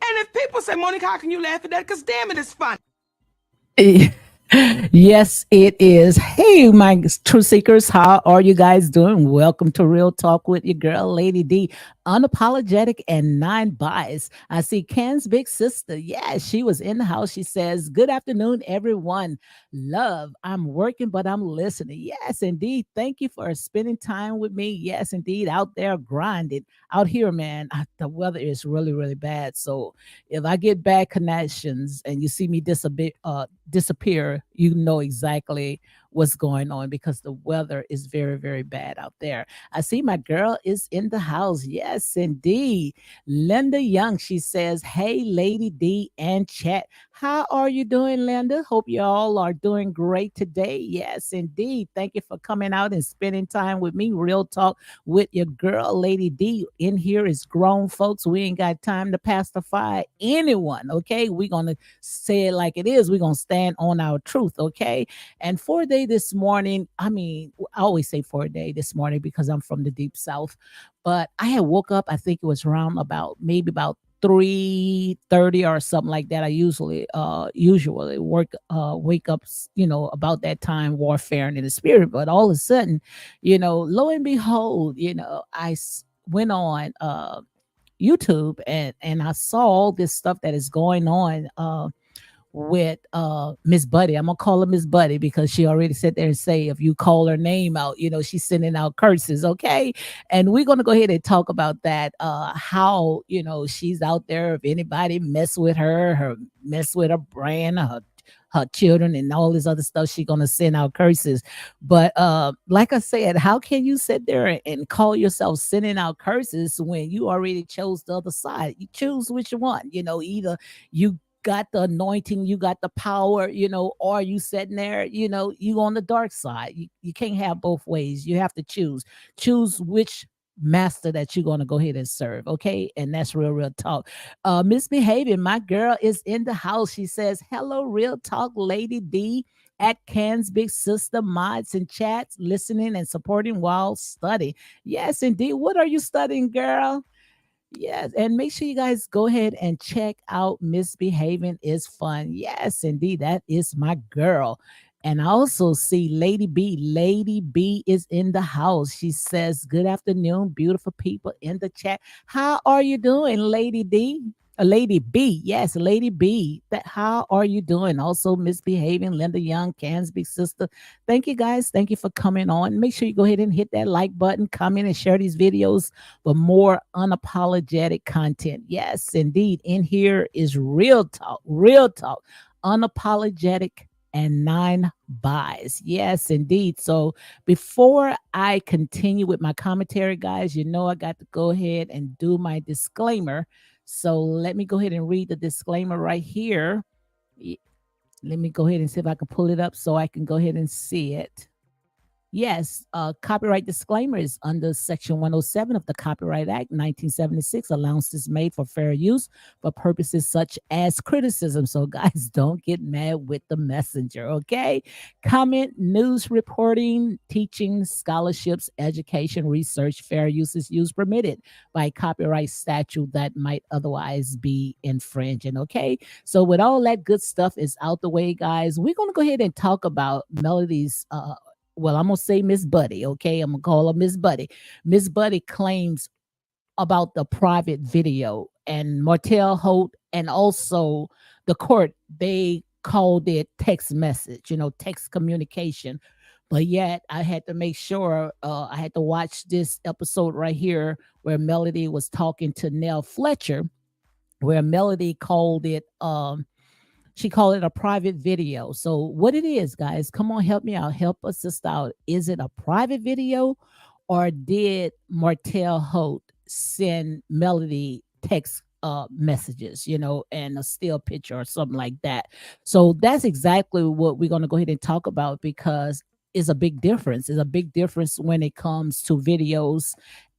And if people say, Monica, how can you laugh at that? Because damn it, it's fun. Yes, it is. Hey, my true seekers, how are you guys doing? Welcome to Real Talk with your girl, Lady D, unapologetic and non-biased. I see Ken's big sister. Yeah, she was in the house. She says, "Good afternoon, everyone. Love, I'm working, but I'm listening." Yes, indeed. Thank you for spending time with me. Yes, indeed. Out there grinding. Out here, man, the weather is really, really bad. So if I get bad connections and you see me disappear, you know exactly what's going on because the weather is very, very bad out there. I see my girl is in the house. Yes, indeed. Linda Young, she says, "Hey, Lady D and chat. How are you doing, Linda? Hope you all are doing great today." Yes, indeed. Thank you for coming out and spending time with me. Real talk with your girl, Lady D. In here is grown folks. We ain't got time to pacify anyone. Okay. We're gonna say it like it is. We're gonna stand on our truth. Okay. And for a day this morning, I mean, I always say for a day this morning because I'm from the deep south. But I had woke up, I think it was around about maybe about 3:30 or something like that. I usually wake up, about that time, warfare in the spirit. But all of a sudden, lo and behold, went on YouTube and I saw all this stuff that is going on with Miss Buddy. I'm gonna call her Miss Buddy because she already sat there and say if you call her name out, she's sending out curses. Okay. And we're gonna go ahead and talk about that. How, she's out there. If anybody mess with her mess with her brand, her children and all this other stuff, she's gonna send out curses. But like I said, how can you sit there and call yourself sending out curses when you already chose the other side? You choose which one, either you got the anointing, you got the power, or you sitting there, you on the dark side. You can't have both ways. You have to choose which master that you're going to go ahead and serve. Okay. And that's real talk. Misbehaving, my girl is in the house. She says, "Hello, Real Talk, Lady D at Can's Big Sister, mods and chats, listening and supporting while studying." Yes, indeed. What are you studying, girl? Yes, and make sure you guys go ahead and check out Misbehaving is Fun. Yes, indeed, that is my girl. And I also see Lady B. Lady B is in the house. She says, "Good afternoon, beautiful people in the chat. How are you doing, Lady D?" A Lady B. Yes, Lady B. That how are you doing? Also misbehaving, Linda Young, Can's big sister. Thank you guys. Thank you for coming on. Make sure you go ahead and hit that like button, comment, and share these videos for more unapologetic content. Yes, indeed. In here is real talk, unapologetic and nine buys. Yes, indeed. So before I continue with my commentary, guys, you know I got to go ahead and do my disclaimer. So let me go ahead and read the disclaimer right here. Let me go ahead and see if I can pull it up so I can go ahead and see it. Yes, copyright disclaimer is under Section 107 of the Copyright Act 1976. Allowance is made for fair use for purposes such as criticism. So, guys, don't get mad with the messenger, okay? Comment, news reporting, teaching, scholarships, education, research, fair use is used permitted by copyright statute that might otherwise be infringing, okay? So, with all that good stuff is out the way, guys, we're going to go ahead and talk about Melody's well, I'm gonna say Miss Buddy, okay? I'm gonna call her Miss Buddy. Miss Buddy claims about the private video, and Martell, Holt, and also the court, they called it text message, text communication. But yet, I had to make sure I had to watch this episode right here where Melody was talking to Nell Fletcher, where Melody called it she called it a private video. So what it is, guys, come on, help me out. Help us sister out. Is it a private video or did Martell Holt send Melody text messages, and a still picture or something like that? So that's exactly what we're going to go ahead and talk about because it's a big difference. It's a big difference when it comes to videos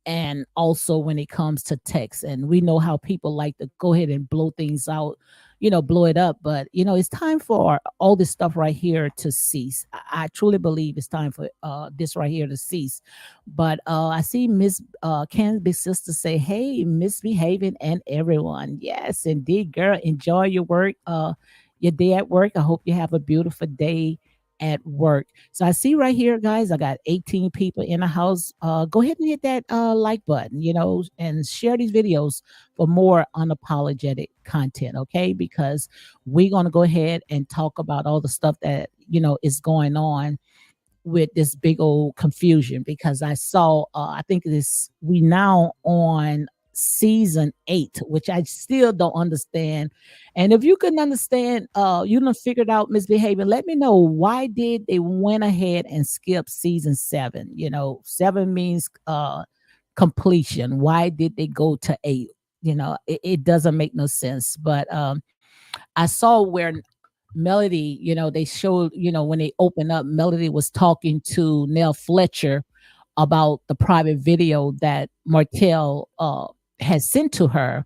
and also when it comes to text. And we know how people like to go ahead and blow things out, blow it up. But it's time for all this stuff right here to cease. I truly believe it's time for this right here to cease. But I see Miss Can's big sister say, "Hey, misbehaving and everyone." Yes, indeed, girl. Enjoy your work, your day at work. I hope you have a beautiful day at work. So I see right here, guys, I got 18 people in the house. Go ahead and hit that like button, and share these videos for more unapologetic content, okay? Because we're going to go ahead and talk about all the stuff that, is going on with this big old confusion because I saw I think this we now on season 8, which I still don't understand. And if you can understand, you done figured out misbehaving, let me know why did they went ahead and skip season 7. 7 means completion. Why did they go to 8? It doesn't make no sense. But I saw where Melody, they showed, when they opened up, Melody was talking to Nell Fletcher about the private video that Martell had sent to her.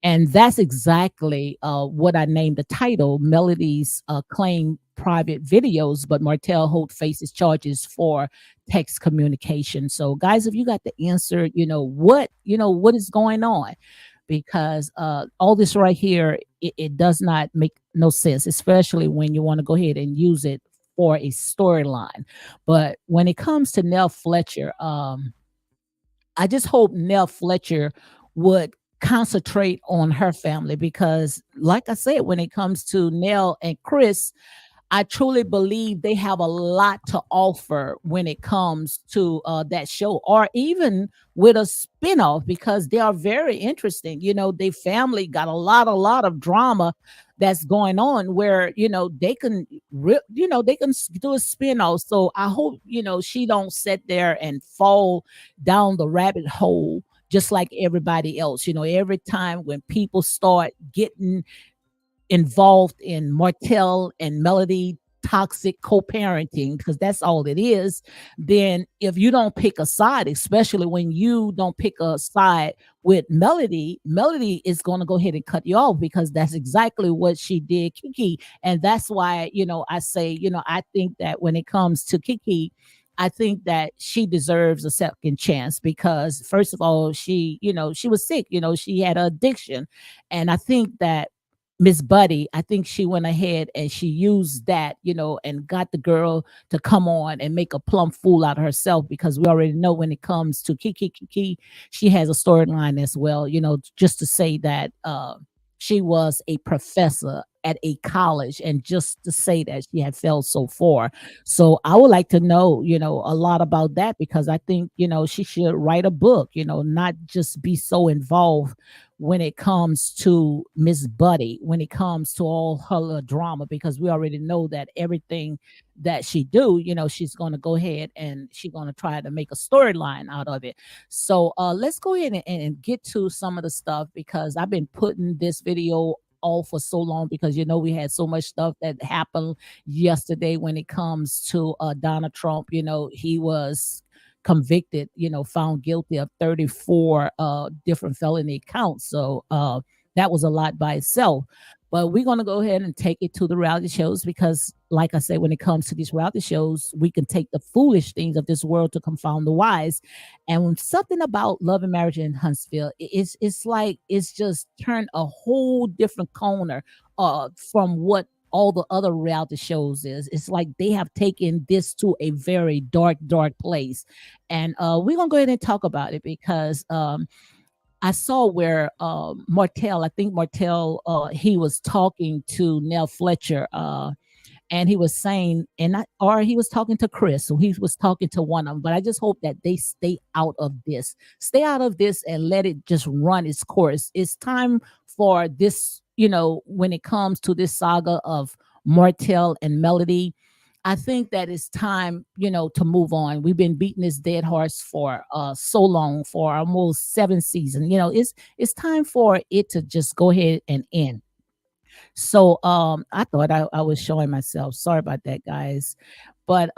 And that's exactly what I named the title, Melody's claim private videos, but Martell Holt faces charges for text communication. So guys, if you got the answer, what is going on? Because all this right here, it does not make no sense, especially when you want to go ahead and use it for a storyline. But when it comes to Nell Fletcher, I just hope Nell Fletcher would concentrate on her family because, like I said, when it comes to Nell and Chris, I truly believe they have a lot to offer when it comes to that show, or even with a spinoff because they are very interesting. Their family got a lot of drama that's going on where they can, they can do a spinoff. So I hope she don't sit there and fall down the rabbit hole just like everybody else. Every time when people start getting involved in Martell and Melody toxic co-parenting, because that's all it is, then if you don't pick a side, especially when you don't pick a side with Melody, Melody is going to go ahead and cut you off because that's exactly what she did Kiki. And that's why, I say, I think that when it comes to Kiki, I think that she deserves a second chance because first of all, she was sick, she had an addiction. And I think that Miss Buddy, I think she went ahead and she used that, and got the girl to come on and make a plumb fool out of herself because we already know when it comes to Kiki, she has a storyline as well, just to say that she was a professor at a college, and just to say that she had fell so far. So I would like to know, a lot about that, because I think, she should write a book, not just be so involved when it comes to Miss Buddy, when it comes to all her little drama, because we already know that everything that she do, she's going to go ahead and she's going to try to make a storyline out of it. So let's go ahead and get to some of the stuff, because I've been putting this video off for so long, because we had so much stuff that happened yesterday when it comes to Donald Trump. He was convicted, found guilty of 34 different felony counts. So that was a lot by itself. But we're going to go ahead and take it to the reality shows, because, like I said, when it comes to these reality shows, we can take the foolish things of this world to confound the wise. And when something about Love and Marriage in Huntsville, it's like it's just turned a whole different corner from what all the other reality shows is. It's like they have taken this to a very dark, dark place. And we're gonna go ahead and talk about it, because I saw where Martell, I think Martell, he was talking to Nell Fletcher, and he was saying, or he was talking to Chris, so he was talking to one of them. But I just hope that they stay out of this, and let it just run its course. It's time for this, when it comes to this saga of Martell and Melody. I think that it's time, to move on. We've been beating this dead horse for so long, for almost 7 seasons. It's time for it to just go ahead and end. So I thought I was showing myself. Sorry about that, guys. But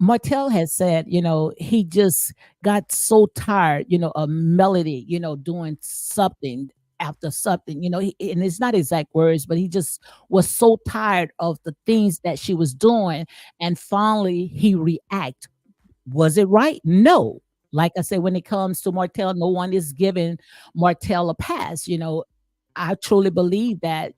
Martell has said, he just got so tired, of Melody, doing something after something, and it's not exact words, but he just was so tired of the things that she was doing. And finally he react. Was it right? No. Like I said, when it comes to Martell, no one is giving Martell a pass. I truly believe that,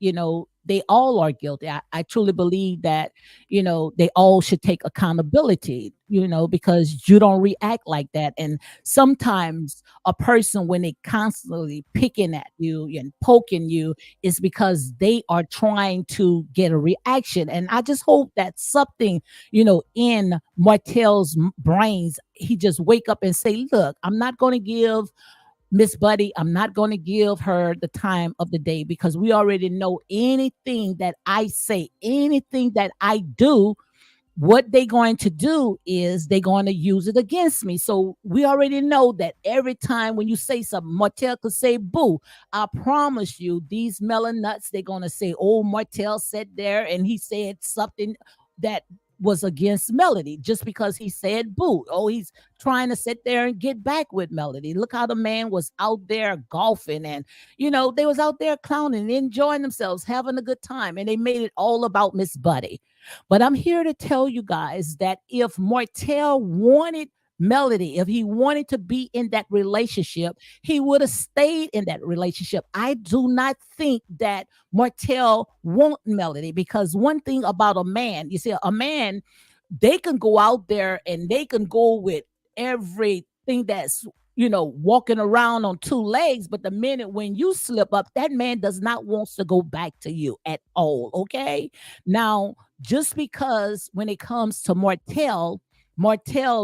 they all are guilty. I truly believe that, they all should take accountability, because you don't react like that. And sometimes a person, when they constantly picking at you and poking you, is because they are trying to get a reaction. And I just hope that something, in Martell's brains, he just wake up and say, look, I'm not going to give Miss Buddy, I'm not going to give her the time of the day, because we already know anything that I say, anything that I do, what they're going to do is they're going to use it against me. So we already know that every time when you say something, Martell could say boo. I promise you, these melon nuts, they're going to say, oh, Martell sat there and he said something that was against Melody, just because he said boo. Oh, he's trying to sit there and get back with Melody. Look how the man was out there golfing, and they was out there clowning, enjoying themselves, having a good time, and they made it all about Miss Buddy. But I'm here to tell you guys that if Martell wanted Melody, if he wanted to be in that relationship, he would have stayed in that relationship. I do not think that Martell want Melody, because one thing about a man, you see, a man, they can go out there and they can go with everything that's walking around on two legs, but the minute when you slip up, that man does not want to go back to you at all. Okay, now just because when it comes to Martell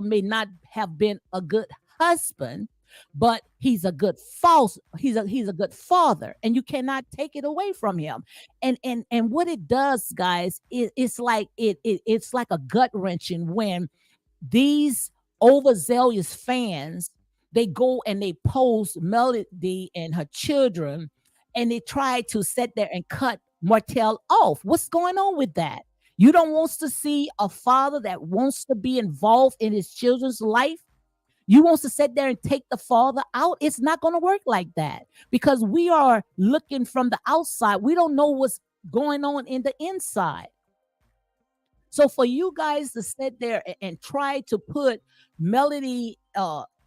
may not have been a good husband, but he's a good he's a good father, and you cannot take it away from him. And what it does, guys, it's like it's like a gut wrenching when these overzealous fans, they go and they post Melody and her children, and they try to sit there and cut Martell off. What's going on with that? You don't want to see a father that wants to be involved in his children's life. You want to sit there and take the father out. It's not going to work like that, because we are looking from the outside. We don't know what's going on in the inside. So for you guys to sit there and try to put Melody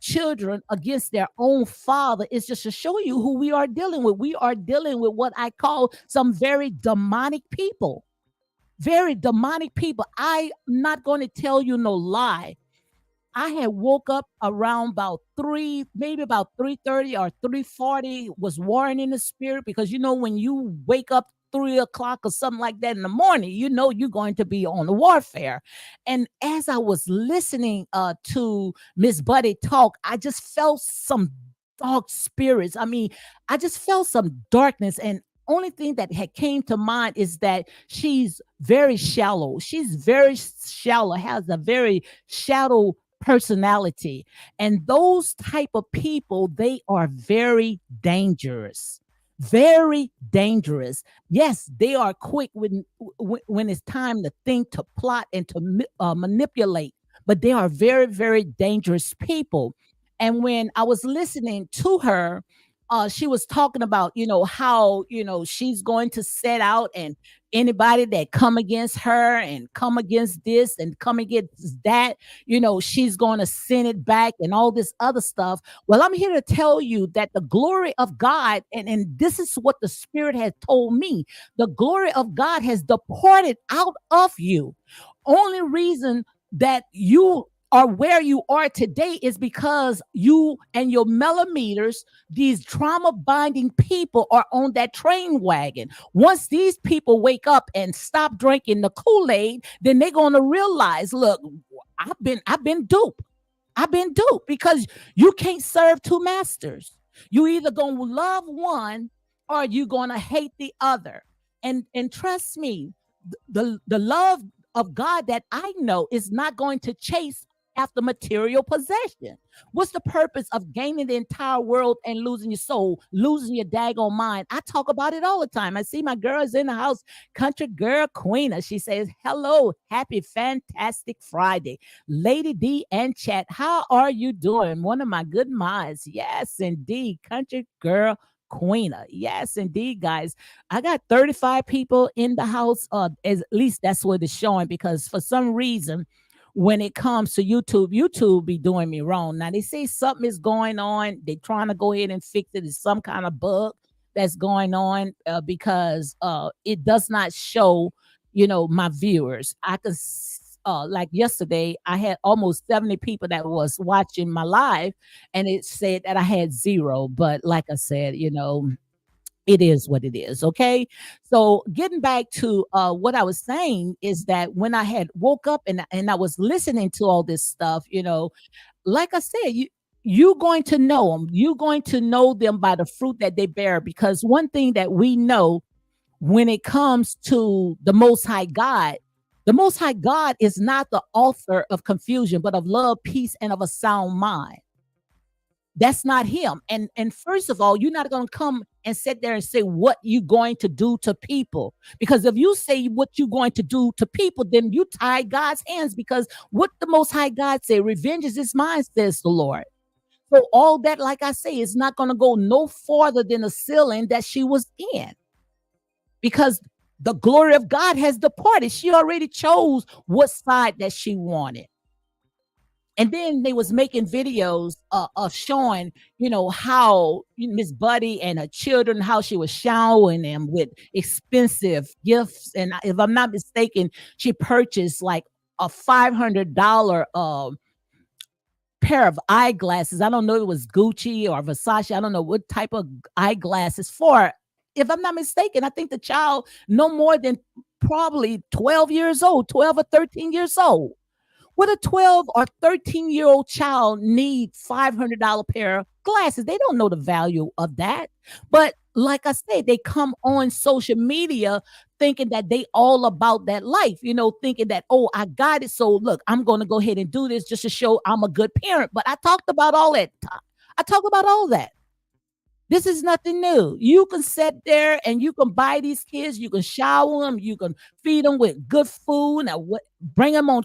children against their own father is just to show you who we are dealing with. We are dealing with what I call some very demonic people. Very demonic people. I'm not going to tell you no lie. I had woke up around about 3, maybe about 3:30 or 3:40, was warring in the spirit because when you wake up 3 o'clock or something like that in the morning, you're going to be on the warfare. And as I was listening to Miss Buddy talk, I just felt some dark spirits. I mean, I just felt some darkness, and only thing that had came to mind is that she's very shallow. She's very shallow, has a very shallow personality. And those type of people, they are very dangerous. Very dangerous. Yes, they are quick when it's time to think, to plot, and to manipulate. But they are very, very dangerous people. And when I was listening to her, she was talking about, how, she's going to set out, and anybody that come against her and come against this and come against that, she's going to send it back and all this other stuff. Well, I'm here to tell you that the glory of God, and this is what the Spirit has told me, the glory of God has departed out of you. Only reason that you are where you are today is because you and your millimeters, these trauma binding people, are on that train wagon. Once these people wake up and stop drinking the Kool-Aid, then they're going to realize, look, I've been duped. I've been duped because you can't serve two masters. You either going to love one or you going to hate the other. And trust me, the love of God that I know is not going to chase after material possession. What's the purpose of gaining the entire world and losing your soul, losing your daggone mind? I talk about it all the time. I see my girls in the house, country girl Queena. She says, hello, happy, fantastic Friday. Lady D and chat, how are you doing? One of my good minds. Yes, indeed. Country girl Queena. Yes, indeed, guys. I got 35 people in the house. At least that's what it's showing, because for some reason, when it comes to YouTube be doing me wrong. Now they say something is going on. They're trying to go ahead and fix it. It's some kind of bug that's going on, because it does not show, my viewers. I could, like yesterday, I had almost 70 people that was watching my live, and it said that I had zero. But like I said, it is what it is. Okay. So getting back to what I was saying is that when I had woke up and I was listening to all this stuff, like I said, you're going to know them. You're going to know them by the fruit that they bear. Because one thing that we know when it comes to the Most High God is not the author of confusion, but of love, peace, and of a sound mind. That's not him. And first of all, you're not going to come and sit there and say what you're going to do to people. Because if you say what you're going to do to people, then you tie God's hands. Because what the Most High God say, revenge is mine, says the Lord. So all that, like I say, is not going to go no farther than the ceiling that she was in. Because the glory of God has departed. She already chose what side that she wanted. And then they was making videos of showing, how Miss Buddy and her children, how she was showering them with expensive gifts. And if I'm not mistaken, she purchased like a $500 pair of eyeglasses. I don't know if it was Gucci or Versace. I don't know what type of eyeglasses for. If I'm not mistaken, I think the child no more than probably 12 years old, 12 or 13 years old. Would a 12 or 13-year-old child need $500 pair of glasses? They don't know the value of that. But like I said, they come on social media thinking that they all about that life, thinking that, oh, I got it. So look, I'm going to go ahead and do this just to show I'm a good parent. But I talked about all that. I talked about all that. This is nothing new. You can sit there and you can buy these kids. You can shower them. You can feed them with good food. And bring them on,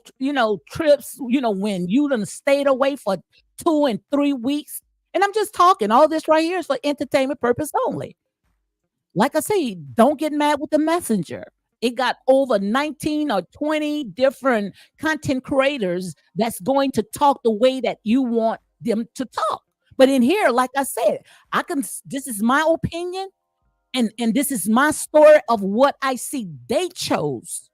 trips. When you done stayed away for 2 and 3 weeks. And I'm just talking. All this right here is for entertainment purpose only. Like I say, don't get mad with the messenger. It got over 19 or 20 different content creators that's going to talk the way that you want them to talk. But in here, like I said, this is my opinion, and this is my story of what I see they chose.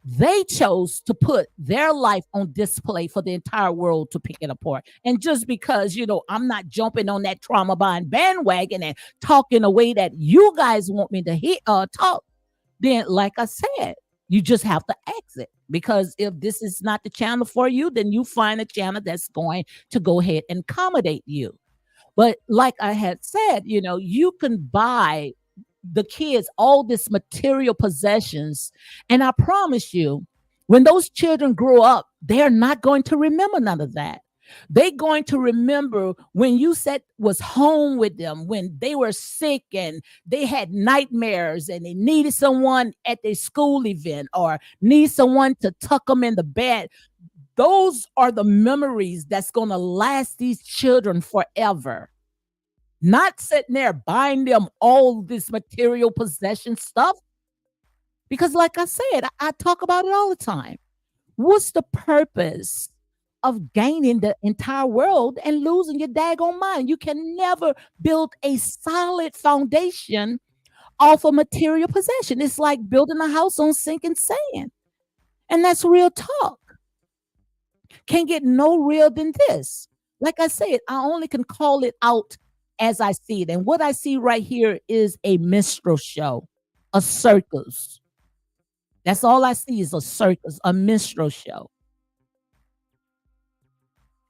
They chose to put their life on display for the entire world to pick it apart. And just because, I'm not jumping on that trauma bond bandwagon and talking the way that you guys want me to talk, then, like I said, you just have to exit. Because if this is not the channel for you, then you find a channel that's going to go ahead and accommodate you. But like I had said, you can buy the kids all this material possessions. And I promise you, when those children grow up, they're not going to remember none of that. They're going to remember when you said was home with them, when they were sick and they had nightmares and they needed someone at their school event or need someone to tuck them in the bed. Those are the memories that's going to last these children forever. Not sitting there buying them all this material possession stuff. Because, like I said, I talk about it all the time. What's the purpose of gaining the entire world and losing your daggone mind? You can never build a solid foundation off of material possession. It's like building a house on sinking sand. And that's real talk. Can't get no real than this. Like I said, I only can call it out as I see it. And what I see right here is a minstrel show, a circus. That's all I see is a circus, a minstrel show.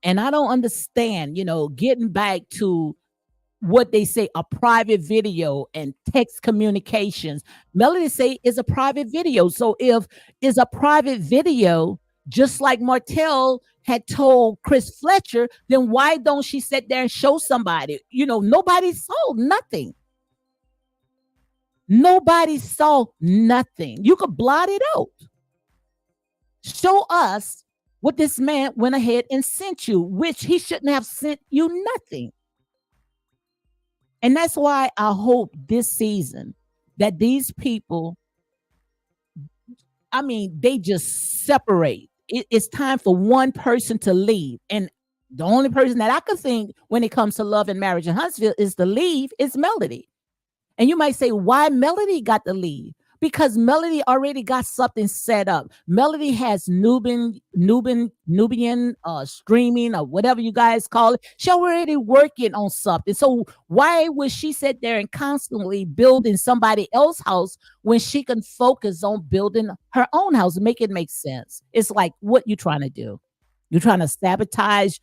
And I don't understand, getting back to what they say a private video and text communications. Melody say is a private video. So if is a private video, just like Martell had told Chris Fletcher, then why don't she sit there and show somebody? Nobody saw nothing. Nobody saw nothing. You could blot it out. Show us what this man went ahead and sent you, which he shouldn't have sent you nothing. And that's why I hope this season that these people, they just separate. It's time for one person to leave. And the only person that I could think when it comes to love and marriage in Huntsville is to leave is Melody. And you might say, why Melody got to leave? Because Melody already got something set up. Melody has Nubian streaming or whatever you guys call it. She already working on something. So why would she sit there and constantly building somebody else's house when she can focus on building her own house? Make it make sense. It's like, what you trying to do? You're trying to sabotage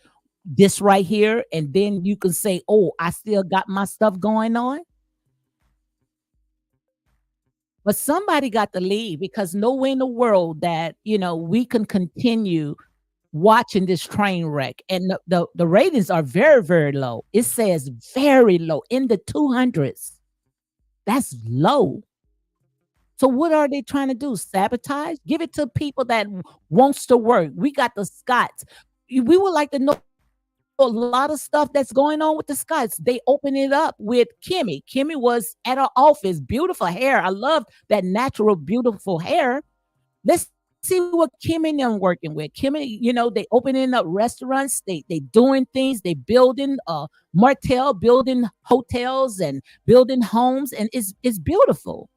this right here, and then you can say, oh, I still got my stuff going on. But somebody got to leave because no way in the world that, we can continue watching this train wreck. And the ratings are very, very low. It says very low in the 200s. That's low. So what are they trying to do? Sabotage? Give it to people that wants to work. We got the Scots. We would like to know a lot of stuff that's going on with the Scots. They open it up with Kimmy. Kimmy was at her office, beautiful hair. I love that natural, beautiful hair. Let's see what Kimmy and them working with. Kimmy, they opening up restaurants. They doing things. They building Martell, building hotels and building homes, and it's beautiful.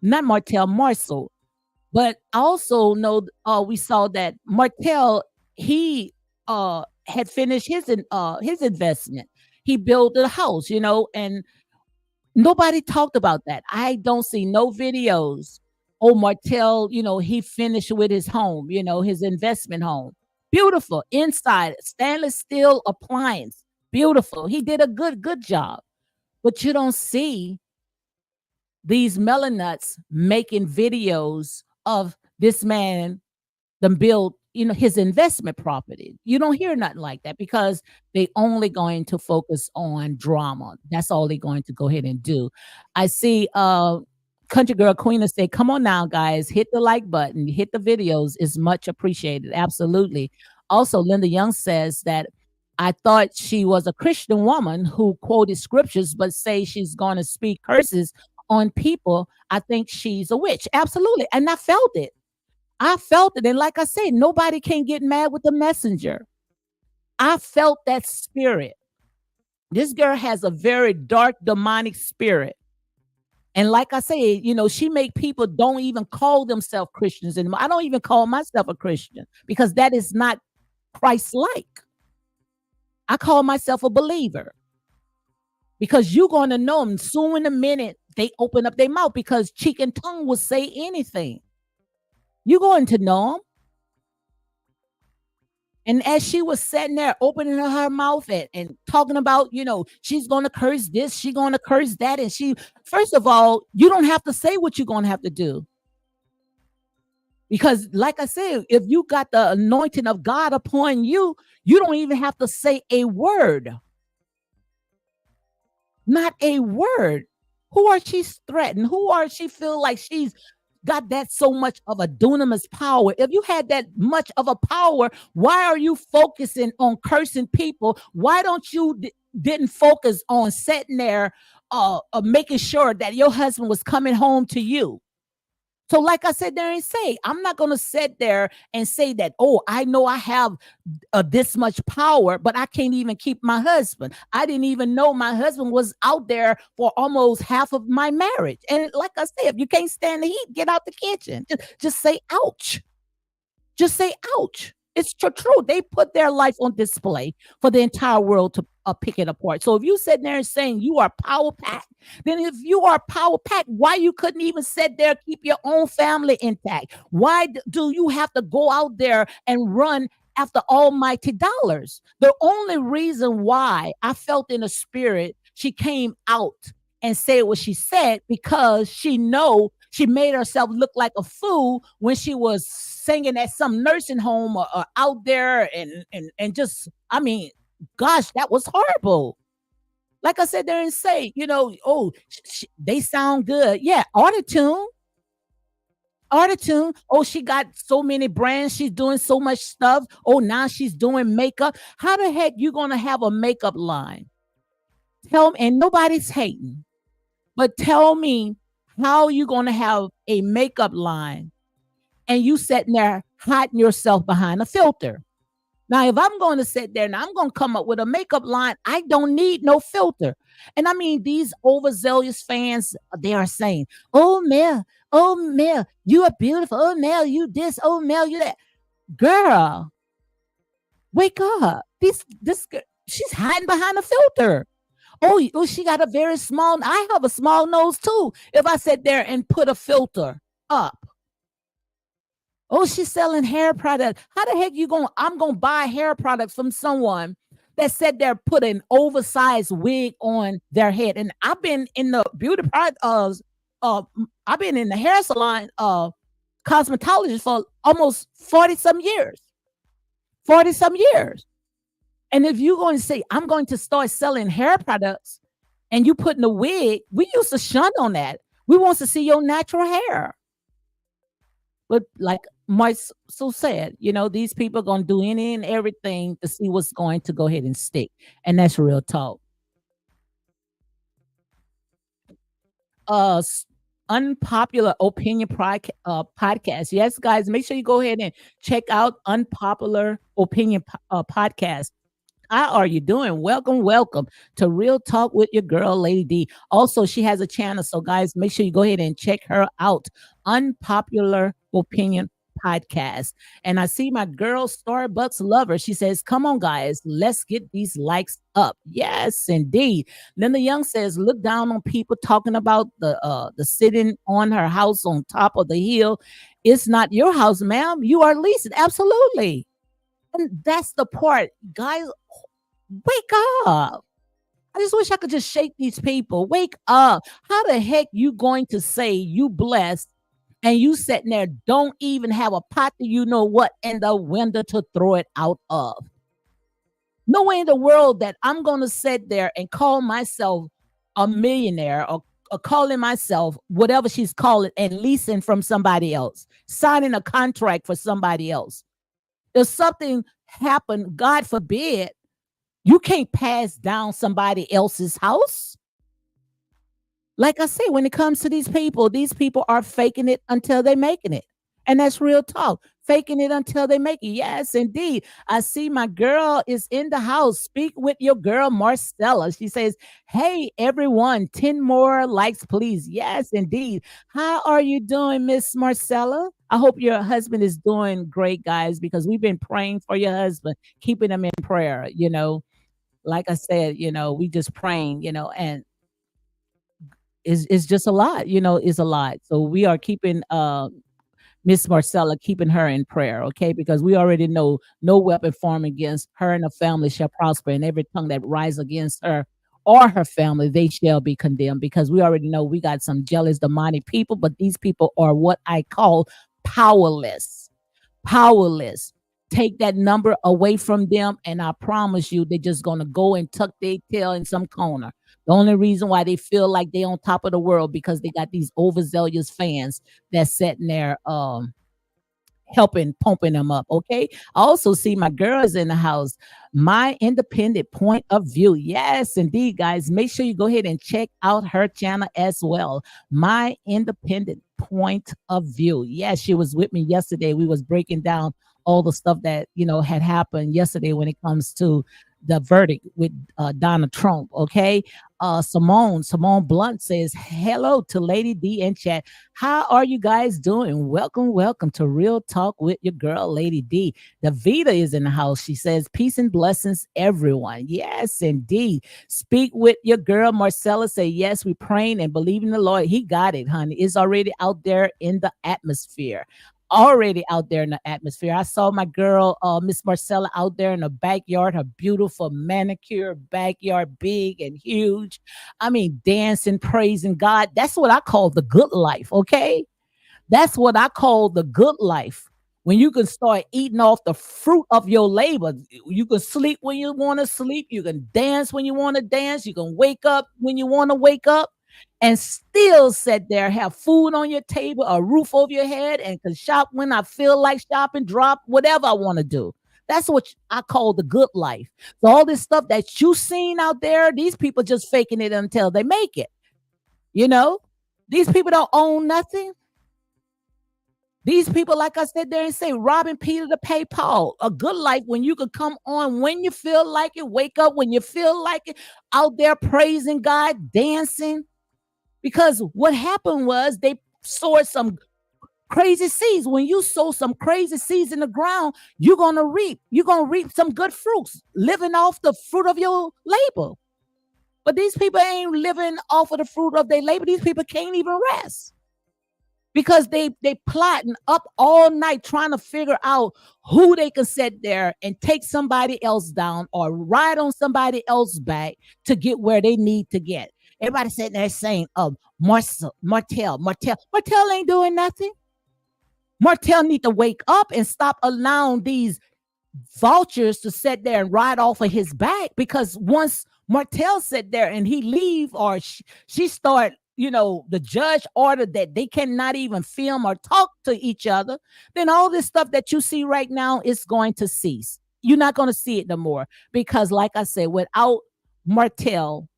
Not Martell, Marcel. But I also know we saw that Martell, he had finished his investment. He built a house, and nobody talked about that. I don't see no videos. Oh, Martell, he finished with his home, his investment home. Beautiful inside, stainless steel appliance. Beautiful. He did a good job. But you don't see these melanuts making videos of this man them build his investment property. You don't hear nothing like that because they only going to focus on drama. That's all they're going to go ahead and do. I see Country Girl Queen say, come on now, guys, hit the like button, hit the videos is much appreciated. Absolutely. Also, Linda Young says that I thought she was a Christian woman who quoted scriptures but say she's going to speak curses on people. I think she's a witch. Absolutely. And I felt it. And like I said, nobody can get mad with the messenger. I felt that spirit. This girl has a very dark demonic spirit. And like I said, she make people don't even call themselves Christians anymore. I don't even call myself a Christian because that is not Christ-like. I call myself a believer because you're going to know them soon in a minute they open up their mouth because cheek and tongue will say anything. You're going to know them. And as she was sitting there opening her mouth and talking about, she's going to curse this, she's going to curse that. And first of all, you don't have to say what you're going to have to do. Because like I said, if you got the anointing of God upon you, you don't even have to say a word. Not a word. Who are she threatened? Who are she feel like she's got that so much of a dunamis power? If you had that much of a power, why are you focusing on cursing people? Why don't you didn't focus on sitting there making sure that your husband was coming home to you? So like I said there and say, I'm not going to sit there and say that, oh, I know I have this much power, but I can't even keep my husband. I didn't even know my husband was out there for almost half of my marriage. And like I said, if you can't stand the heat, get out the kitchen. Just say, ouch. Just say, ouch. It's true. They put their life on display for the entire world to pick it apart. So if you sit there and saying you are power packed, then if you are power packed, why you couldn't even sit there, keep your own family intact? Why do you have to go out there and run after almighty dollars? The only reason why I felt in the spirit, she came out and said what she said because she made herself look like a fool when she was singing at some nursing home or out there and just, I mean, gosh, that was horrible. Like I said there and say, oh, they sound good. Yeah, autotune. Oh, she got so many brands. She's doing so much stuff. Oh, now she's doing makeup. How the heck you going to have a makeup line? Tell me, and nobody's hating, but tell me how you going to have a makeup line and you sitting there hiding yourself behind a filter. Now, if I'm going to sit there and I'm going to come up with a makeup line, I don't need no filter. And I mean, these overzealous fans, they are saying, oh, Mel, you are beautiful. Oh, Mel, you this. Oh, Mel, you that. Girl, wake up. This she's hiding behind a filter. Oh, she got a very small, I have a small nose too. If I sit there and put a filter up. Oh, she's selling hair products. How the heck I'm going to buy hair products from someone that said they're putting an oversized wig on their head. And I've been in the beauty product, I've been in the hair salon, cosmetologist for almost 40 some years. 40 some years. And if you're going to say, I'm going to start selling hair products and you put in a wig, we used to shun on that. We want to see your natural hair. But like Mike so said, these people are going to do any and everything to see what's going to go ahead and stick. And that's real talk. Unpopular opinion podcast. Yes, guys, make sure you go ahead and check out Unpopular Opinion podcast. How are you doing? Welcome to Real Talk with your girl, Lady D. Also, she has a channel. So, guys, make sure you go ahead and check her out. Unpopular Opinion Podcast. And I see my girl, Starbucks Lover. She says, come on, guys, let's get these likes up. Yes, indeed. Linda Young says, look down on people talking about the sitting on her house on top of the hill. It's not your house, ma'am. You are leasing. Absolutely. And that's the part, guys. Wake up. I just wish I could just shake these people. Wake up. How the heck you going to say you blessed and you sitting there don't even have a pot that you know what in the window to throw it out of? No way in the world that I'm going to sit there and call myself a millionaire or calling myself whatever she's calling and leasing from somebody else, signing a contract for somebody else. If something happened, God forbid, you can't pass down somebody else's house. Like I say, when it comes to these people are faking it until they're making it. And that's real talk. Faking it until they make it. Yes, indeed. I see my girl is in the house. Speak with your girl, Marcella. She says, hey, everyone, 10 more likes, please. Yes, indeed. How are you doing, Miss Marcella? I hope your husband is doing great, guys, because we've been praying for your husband, keeping him in prayer. Like I said, we just praying, and it's just a lot, it's a lot. So we are keeping Miss Marcella, keeping her in prayer, okay? Because we already know no weapon formed against her and her family shall prosper, and every tongue that rise against her or her family, they shall be condemned. Because we already know we got some jealous, demonic people, but these people are what I call powerless. Powerless. Take that number away from them, and I promise you, they're just gonna go and tuck their tail in some corner. The only reason why they feel like they on top of the world because they got these overzealous fans that's sitting there helping pumping them up. Okay. I also see my girls in the house. My independent point of view. Yes, indeed, guys. Make sure you go ahead and check out her channel as well. My independent point of view. Yes, she was with me yesterday. We was breaking down all the stuff that had happened yesterday when it comes to the verdict with Donald Trump. Okay. Simone Blunt says hello to Lady D in chat. How are you guys doing? Welcome to Real Talk with your girl, Lady D. Davita is in the house. She says, peace and blessings, everyone. Yes, indeed. Speak with your girl, Marcella. Say, yes, we praying and believe in the Lord. He got it, honey. It's already out there in the atmosphere. Already out there in the atmosphere. I saw my girl, Miss Marcella, out there in the backyard, her beautiful manicure backyard, big and huge. I mean, dancing, praising God. That's what I call the good life, okay? That's what I call the good life. When you can start eating off the fruit of your labor, you can sleep when you want to sleep. You can dance when you want to dance. You can wake up when you want to wake up and still sit there, have food on your table, a roof over your head, and can shop when I feel like shopping, drop whatever I want to do. That's what I call the good life. So all this stuff that you seen out there, these people just faking it until they make it. You know, these people don't own nothing. These people, like I said there and say, robbing Peter to pay Paul. A good life when you could come on when you feel like it, wake up when you feel like it, out there praising God, dancing. Because what happened was they sowed some crazy seeds. When you sow some crazy seeds in the ground, you're gonna reap. You're gonna reap some good fruits, living off the fruit of your labor. But these people ain't living off of the fruit of their labor. These people can't even rest because they plotting up all night trying to figure out who they can sit there and take somebody else down or ride on somebody else's back to get where they need to get. Everybody sitting there saying, Martell ain't doing nothing. Martell need to wake up and stop allowing these vultures to sit there and ride off of his back, because once Martell sit there and he leave or she start, the judge ordered that they cannot even film or talk to each other, then all this stuff that you see right now is going to cease. You're not going to see it no more because, like I said, without Martell,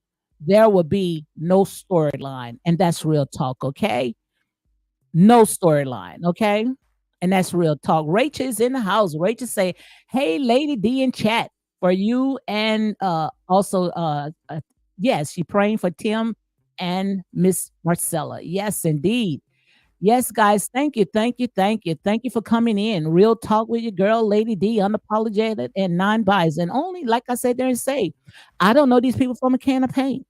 there will be no storyline. And that's real talk, okay? No storyline, okay? And that's real talk. Rachel is in the house. Rachel say, hey, Lady D in chat for you. And also, yes, she praying for Tim and Miss Marcella. Yes, indeed. Yes, guys, thank you, thank you, thank you. Thank you for coming in. Real talk with your girl, Lady D, unapologetic and non-biased. And only, like I said there and say, I don't know these people from a can of paint.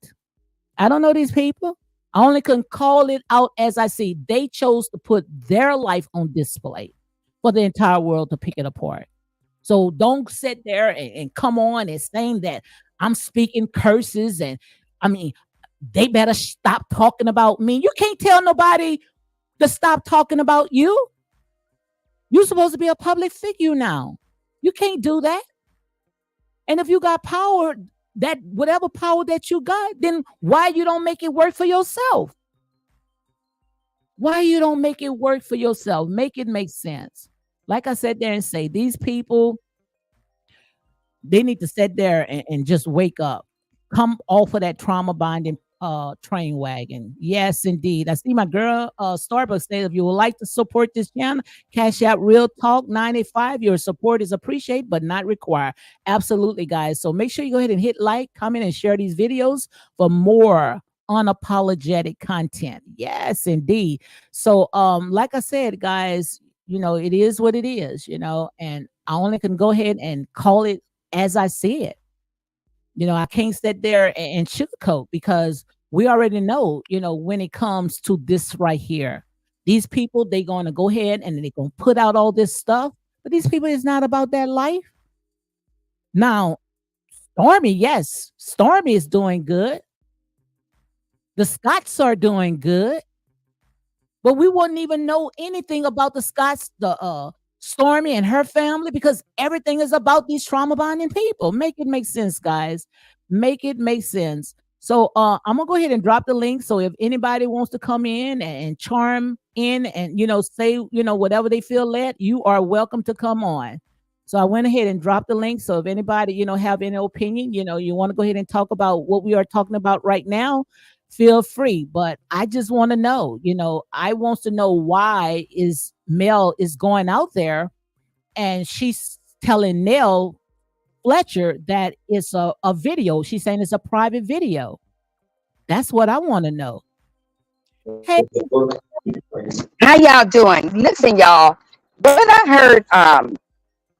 I don't know these people. I only can call it out as I see. They chose to put their life on display for the entire world to pick it apart. So don't sit there and come on and saying that I'm speaking curses and I mean, they better stop talking about me. You can't tell nobody to stop talking about you. You're supposed to be a public figure now. You can't do that. And if you got power, that whatever power that you got, then why you don't make it work for yourself? Why you don't make it work for yourself? Make it make sense. Like I said there and say, these people, they need to sit there and just wake up. Come off of that trauma bonding train wagon. Yes, indeed. I see my girl Starbucks said if you would like to support this channel, cash out Real Talk 985. Your support is appreciated but not required. Absolutely, guys. So make sure you go ahead and hit like, comment, and share these videos for more unapologetic content. Yes, indeed. So like I said, guys, it is what it is, and I only can go ahead and call it as I see it. I can't sit there and sugarcoat because we already know, when it comes to this right here, these people, they're going to go ahead and they're going to put out all this stuff. But these people is not about that life. Now, Stormy, yes, Stormy is doing good. The Scots are doing good. But we wouldn't even know anything about the Scots, the Stormy and her family, because everything is about these trauma bonding people. Make it make sense, guys. Make it make sense. So I'm gonna go ahead and drop the link. So if anybody wants to come in and charm in and say whatever they feel led, you are welcome to come on. So I went ahead and dropped the link. So if anybody have any opinion, you want to go ahead and talk about what we are talking about right now, feel free. But I just want to know, I wants to know why is Mel is going out there and she's telling Nell Fletcher that it's a video. She's saying it's a private video. That's what I want to know. Hey, How y'all doing? Listen, y'all. What I heard,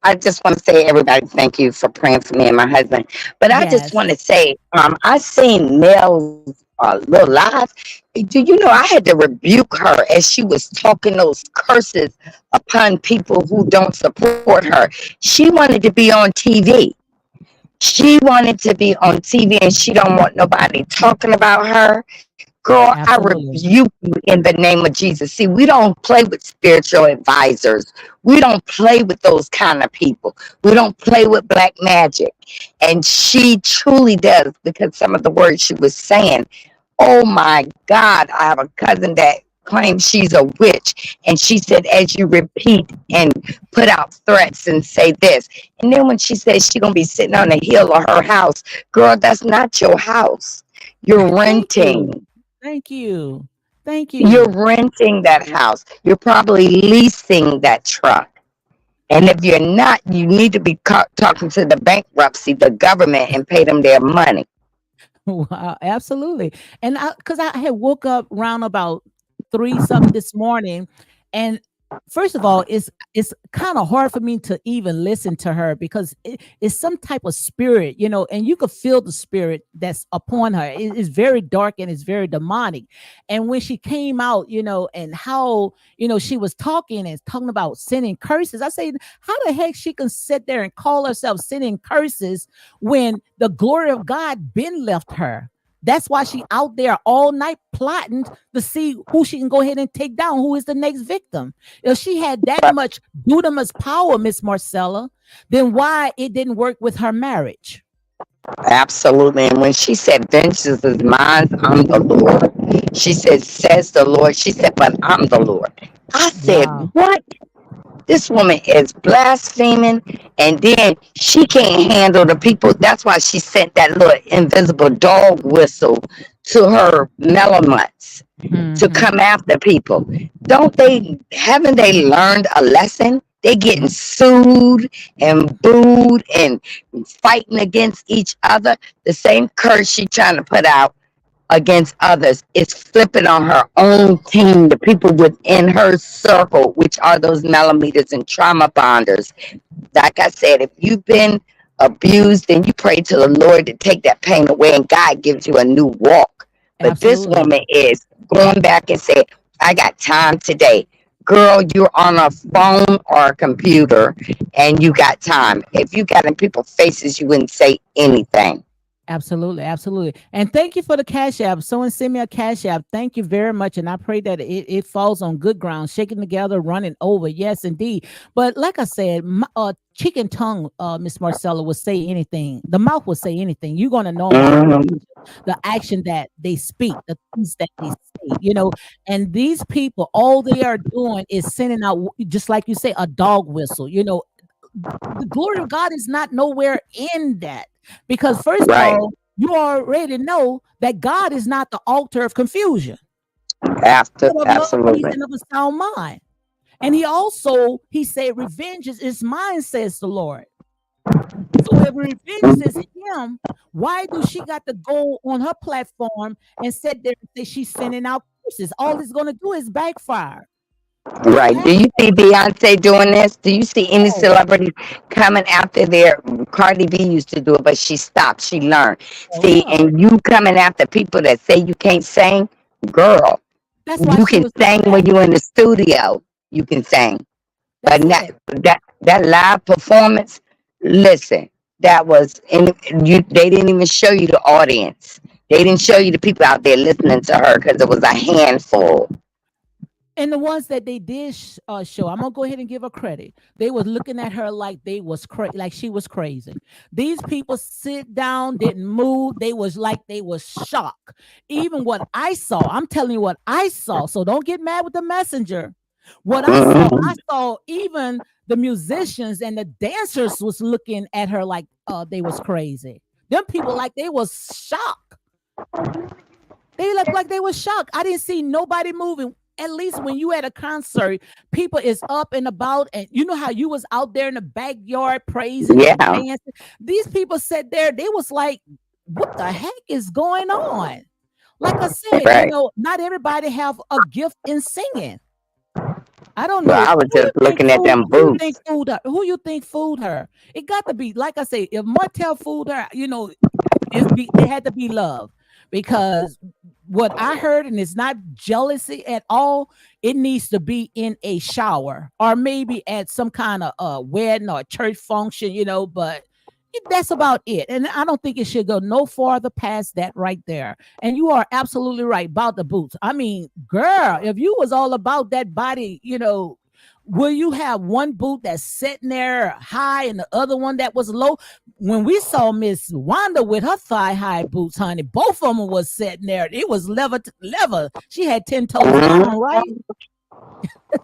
I just want to say, everybody, thank you for praying for me and my husband. But I just yes, want to say, I seen Mel's little live. Do you know I had to rebuke her as she was talking those curses upon people who don't support her. She wanted to be on TV. She wanted to be on TV, and she don't want nobody talking about her. Girl, I absolutely. rebuke you in the name of Jesus. See, we don't play with spiritual advisors. We don't play with those kind of people. We don't play with black magic. And she truly does, because some of the words she was saying, oh my God, I have a cousin that claims she's a witch. And she said, as you repeat and put out threats and say this. And then when she says she's going to be sitting on the hill of her house, girl, that's not your house. You're Thank renting. you. Thank you. Thank You're you. renting that house. You're probably leasing that truck. And if you're not, you need to be talking to the bankruptcy, the government, and pay them their money. Wow, absolutely. And because I had woke up around about 3 something this morning, and first of all, it's kind of hard for me to even listen to her because it's some type of spirit, and you could feel the spirit that's upon her. It's very dark and it's very demonic. And when she came out, and how she was talking about sending curses, I say, how the heck she can sit there and call herself sending curses when the glory of God been left her? That's why she out there all night plotting to see who she can go ahead and take down, who is the next victim. If she had that much dunamis power, Miss Marcella, then why it didn't work with her marriage? Absolutely. And when she said, vengeance is mine, I'm the Lord. She said, says the Lord. She said, but I'm the Lord. I said, Wow. what? This woman is blaspheming, and then she can't handle the people. That's why she sent that little invisible dog whistle to her melamutes to Mm-hmm. come after people. Don't they? Haven't they learned a lesson? They getting sued and booed and fighting against each other. The same curse she trying to put out against others is flipping on her own team, the people within her circle, which are those millimeters and trauma bonders. Like I said, if you've been abused, then you pray to the Lord to take that pain away, and God gives you a new walk. But this Absolutely. woman is going back and said, I got time today. Girl, you're on a phone or a computer and you got time. If you got in people's faces, you wouldn't say anything. Absolutely, absolutely. And thank you for the cash app. Someone send me a cash app. Thank you very much. And I pray that it falls on good ground, shaking together, running over. Yes, indeed. But like I said, chicken tongue, Miss Marcella, will say anything. The mouth will say anything. You're going to know them by the Mhm. action that they speak, the things that they say. And these people, all they are doing is sending out, just like you say, a dog whistle. The glory of God is not nowhere in that. Because first of Right. all, you already know that God is not the altar of confusion, After, but of love, peace, absolutely. and of a sound mind. And he said, revenge is mine, says the Lord. So if revenge is him, why do she got to go on her platform and sit there and say she's sending out curses? All it's going to do is backfire. You Right. have Do you see Beyonce doing this? Do you see any oh, celebrity coming after their Cardi B used to do it, but she stopped. She learned. oh See, yeah. and you coming after people that say you can't sing, girl, That's why you she can was sing when success. you in the studio. You can sing. But That's not, it. that live performance, listen, that was in you they didn't even show you the audience. They didn't show you the people out there listening to her because it was a handful. And the ones that they did show, I'm gonna go ahead and give her credit. They was looking at her like they was like she was crazy. These people sit down, didn't move. They was like they was shocked. Even what I saw, I'm telling you what I saw. So don't get mad with the messenger. What I Mhm. saw even the musicians and the dancers was looking at her like they was crazy. Them people like they was shocked. They look like they were shocked. I didn't see nobody moving. At least when you at a concert, people is up and about, and you know how you was out there in the backyard praising and Yeah, dancing. These people sat there. They was like, "What the heck is going on?" Like I said, right. not everybody have a gift in singing. I don't Well, know I was who you just think looking at fooled. them Who you think boots. fooled her? Who you think fooled her? It got to be like I say. If Martell fooled her, it had to be love because what I heard, and it's not jealousy at all. It needs to be in a shower or maybe at some kind of wedding or church function, But that's about it, and I don't think it should go no farther past that right there. And you are absolutely right about the boots. I mean, girl, if you was all about that body, will you have one boot that's sitting there high and the other one that was low? When we saw Miss Wanda with her thigh high boots, honey, both of them was sitting there. It was level to level. She had 10 toes Mhm. down, right?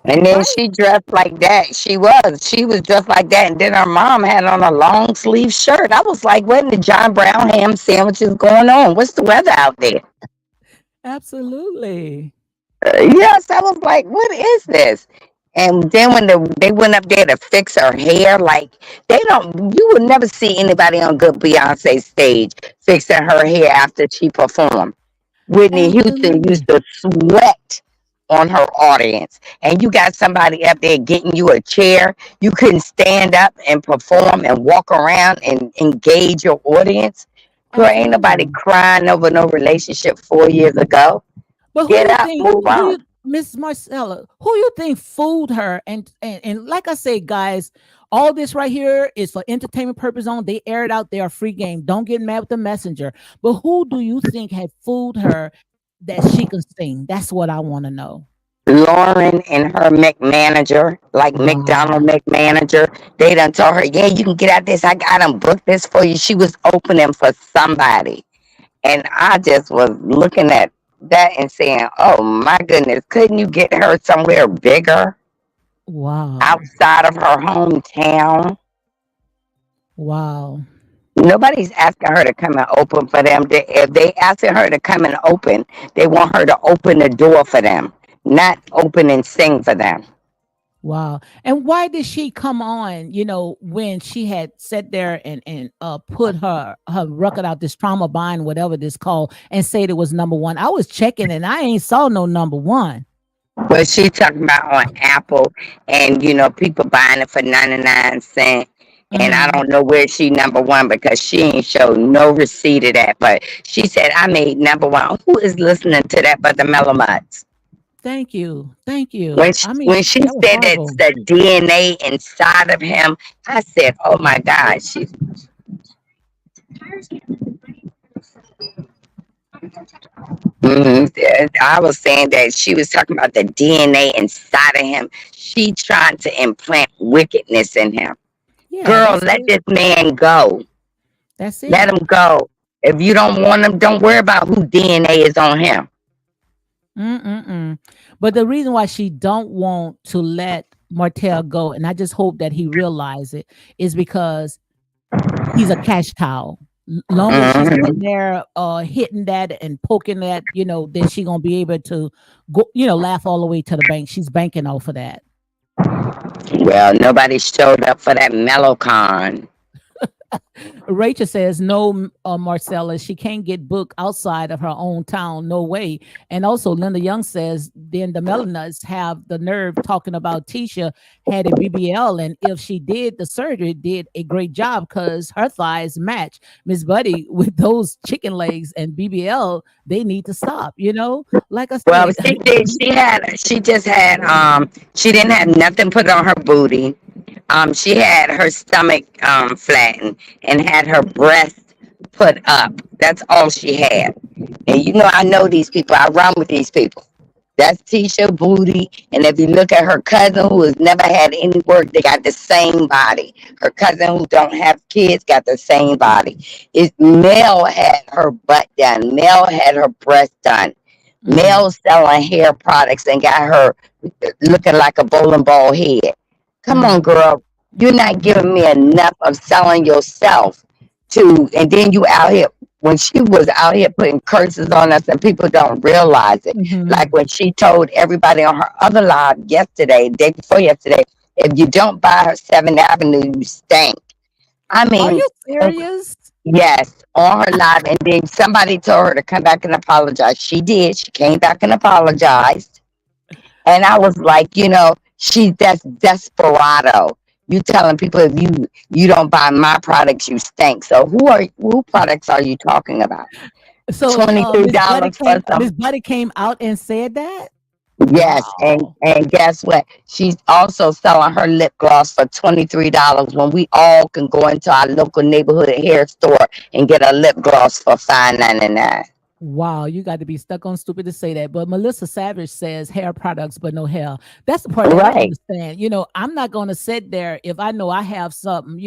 And then Right? she dressed like that. She was dressed like that. And then her mom had on a long sleeve shirt. I was like, what in the John Brown ham sandwiches going on? What's the weather out there? Absolutely. Yes, I was like, what is this? And then when they went up there to fix her hair, like you would never see anybody on good Beyonce stage fixing her hair after she performed. Whitney Houston used Absolutely. to sweat on her audience. And you got somebody up there getting you a chair. You couldn't stand up and perform and walk around and engage your audience. Girl, ain't nobody Absolutely. crying over no relationship 4 years ago. But who Get you up, think move who on. you Miss Marcella, who you think fooled her? And like I say, guys, all this right here is for entertainment purpose only. They air it out, they are free game. Don't get mad with the messenger. But who do you think had fooled her that she can sing? That's what I want to know. Lauren and her McManager, like McDonald Wow. McManager, they done told her, yeah, you can get out this. I got them booked this for you. She was opening for somebody. And I just was looking at that and saying, oh my goodness, couldn't you get her somewhere bigger Wow. outside of her hometown? Wow. Nobody's asking her to come and open for them. If they asking her to come and open, they want her to open the door for them, not open and sing for them. Wow. And why did she come on, when she had sat there and put her record out, this trauma bind, whatever this called, and said it was number one? I was checking and I ain't saw no number one. But she talking about on Apple and people buying it for 99 cents. And I Mm-hmm. don't know where she number one because she ain't showed no receipt of that. But she said I made number one. Who is listening to that but the Melomuts? Thank you. Thank When you. she, I mean, when she that was said that horrible. the DNA inside of him, I said, "Oh my God!" I was saying that she was talking about the DNA inside of him. She trying to implant wickedness in him. Yeah, Girl, that's let it. this man go. That's Let it. him go. If you don't want him, don't worry about who DNA is on him. Mm-mm-mm. But the reason why she don't want to let Martell go, and I just hope that he realize it, is because he's a cash cow. Long as she's Mhm. sitting there hitting that and poking that, then she gonna be able to go, laugh all the way to the bank. She's banking off of that. Well, nobody showed up for that MeloCon. Rachel says, no, Marcella, she can't get booked outside of her own town. No way. And also, Linda Young says, then the Melanuts have the nerve talking about Tisha had a BBL. And if she did the surgery, did a great job because her thighs match. Miss Buddy, with those chicken legs and BBL, they need to stop. Like I Well, said, she did. She just had. She didn't have nothing put on her booty. She had her stomach flattened and had her breast put up. That's all she had. And I know these people. I run with these people. That's Tisha Booty. And if you look at her cousin who has never had any work, they got the same body. Her cousin who don't have kids got the same body. Mel had her butt done. Mel had her breast done. mm, Mel selling hair products and got her looking like a bowling ball head. Come on, mm. girl. You're not giving me enough of selling yourself and then you out here when she was out here putting curses on us and people don't realize it. Like Mhm. when she told everybody on her other live yesterday, day before yesterday, if you don't buy her 7th Avenue, you stink. I Are mean, you serious? yes, on her live, and then somebody told her to come back and apologize. She did. She came back and apologized. And I was like, that's desperado. You telling people if you don't buy my products, you stink. So who products are you talking about? So, Twenty three Miss Buddy dollars for came. some. Miss Buddy came out and said that. Yes, and Wow. and guess what? She's also selling her lip gloss for $23 when we all can go into our local neighborhood hair store and get a lip gloss for $5.99. Wow, you got to be stuck on stupid to say that. But Melissa Savage says hair products, but no hair. That's the part that I Right. understand. I'm not going to sit there if I know I have something,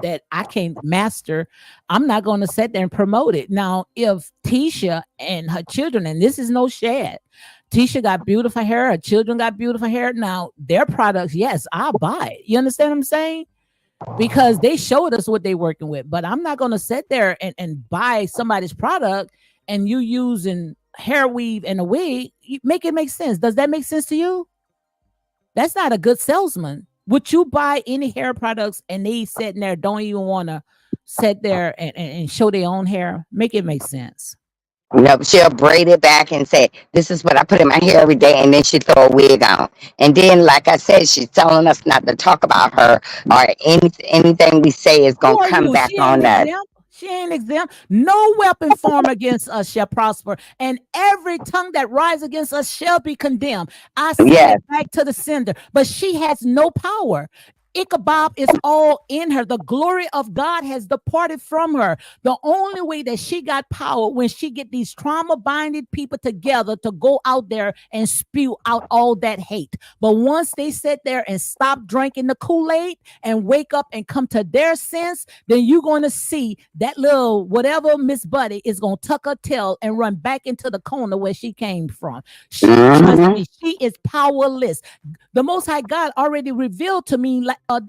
that I can't master. I'm not going to sit there and promote it. Now, if Tisha and her children, and this is no shade, Tisha got beautiful hair, her children got beautiful hair. Now, their products, yes, I'll buy it. You understand what I'm saying? Because they showed us what they're working with. But I'm not going to sit there and buy somebody's product and you using hair weave and a wig. Make it make sense. Does that make sense to you? That's not a good salesman. Would you buy any hair products and they sitting there don't even want to sit there and show their own hair? Make it make sense. No, she'll braid it back and say, "This is what I put in my hair every day," and then she throw a wig on. And then, like I said, she's telling us not to talk about her or anything we say is Who gonna are come you? back She ain't on us. exempt. She ain't exempt. No weapon formed against us shall prosper, and every tongue that rises against us shall be condemned. I send Yes. it back to the sender, but she has no power. Ichabod is all in her. The glory of God has departed from her. The only way that she got power when she get these trauma binded people together to go out there and spew out all that hate. But once they sit there and stop drinking the Kool-Aid and wake up and come to their sense, then you're going to see that little whatever Miss Buddy is going to tuck her tail and run back into the corner where she came from. Trust Hmm. me, she is powerless. The Most High God already revealed to me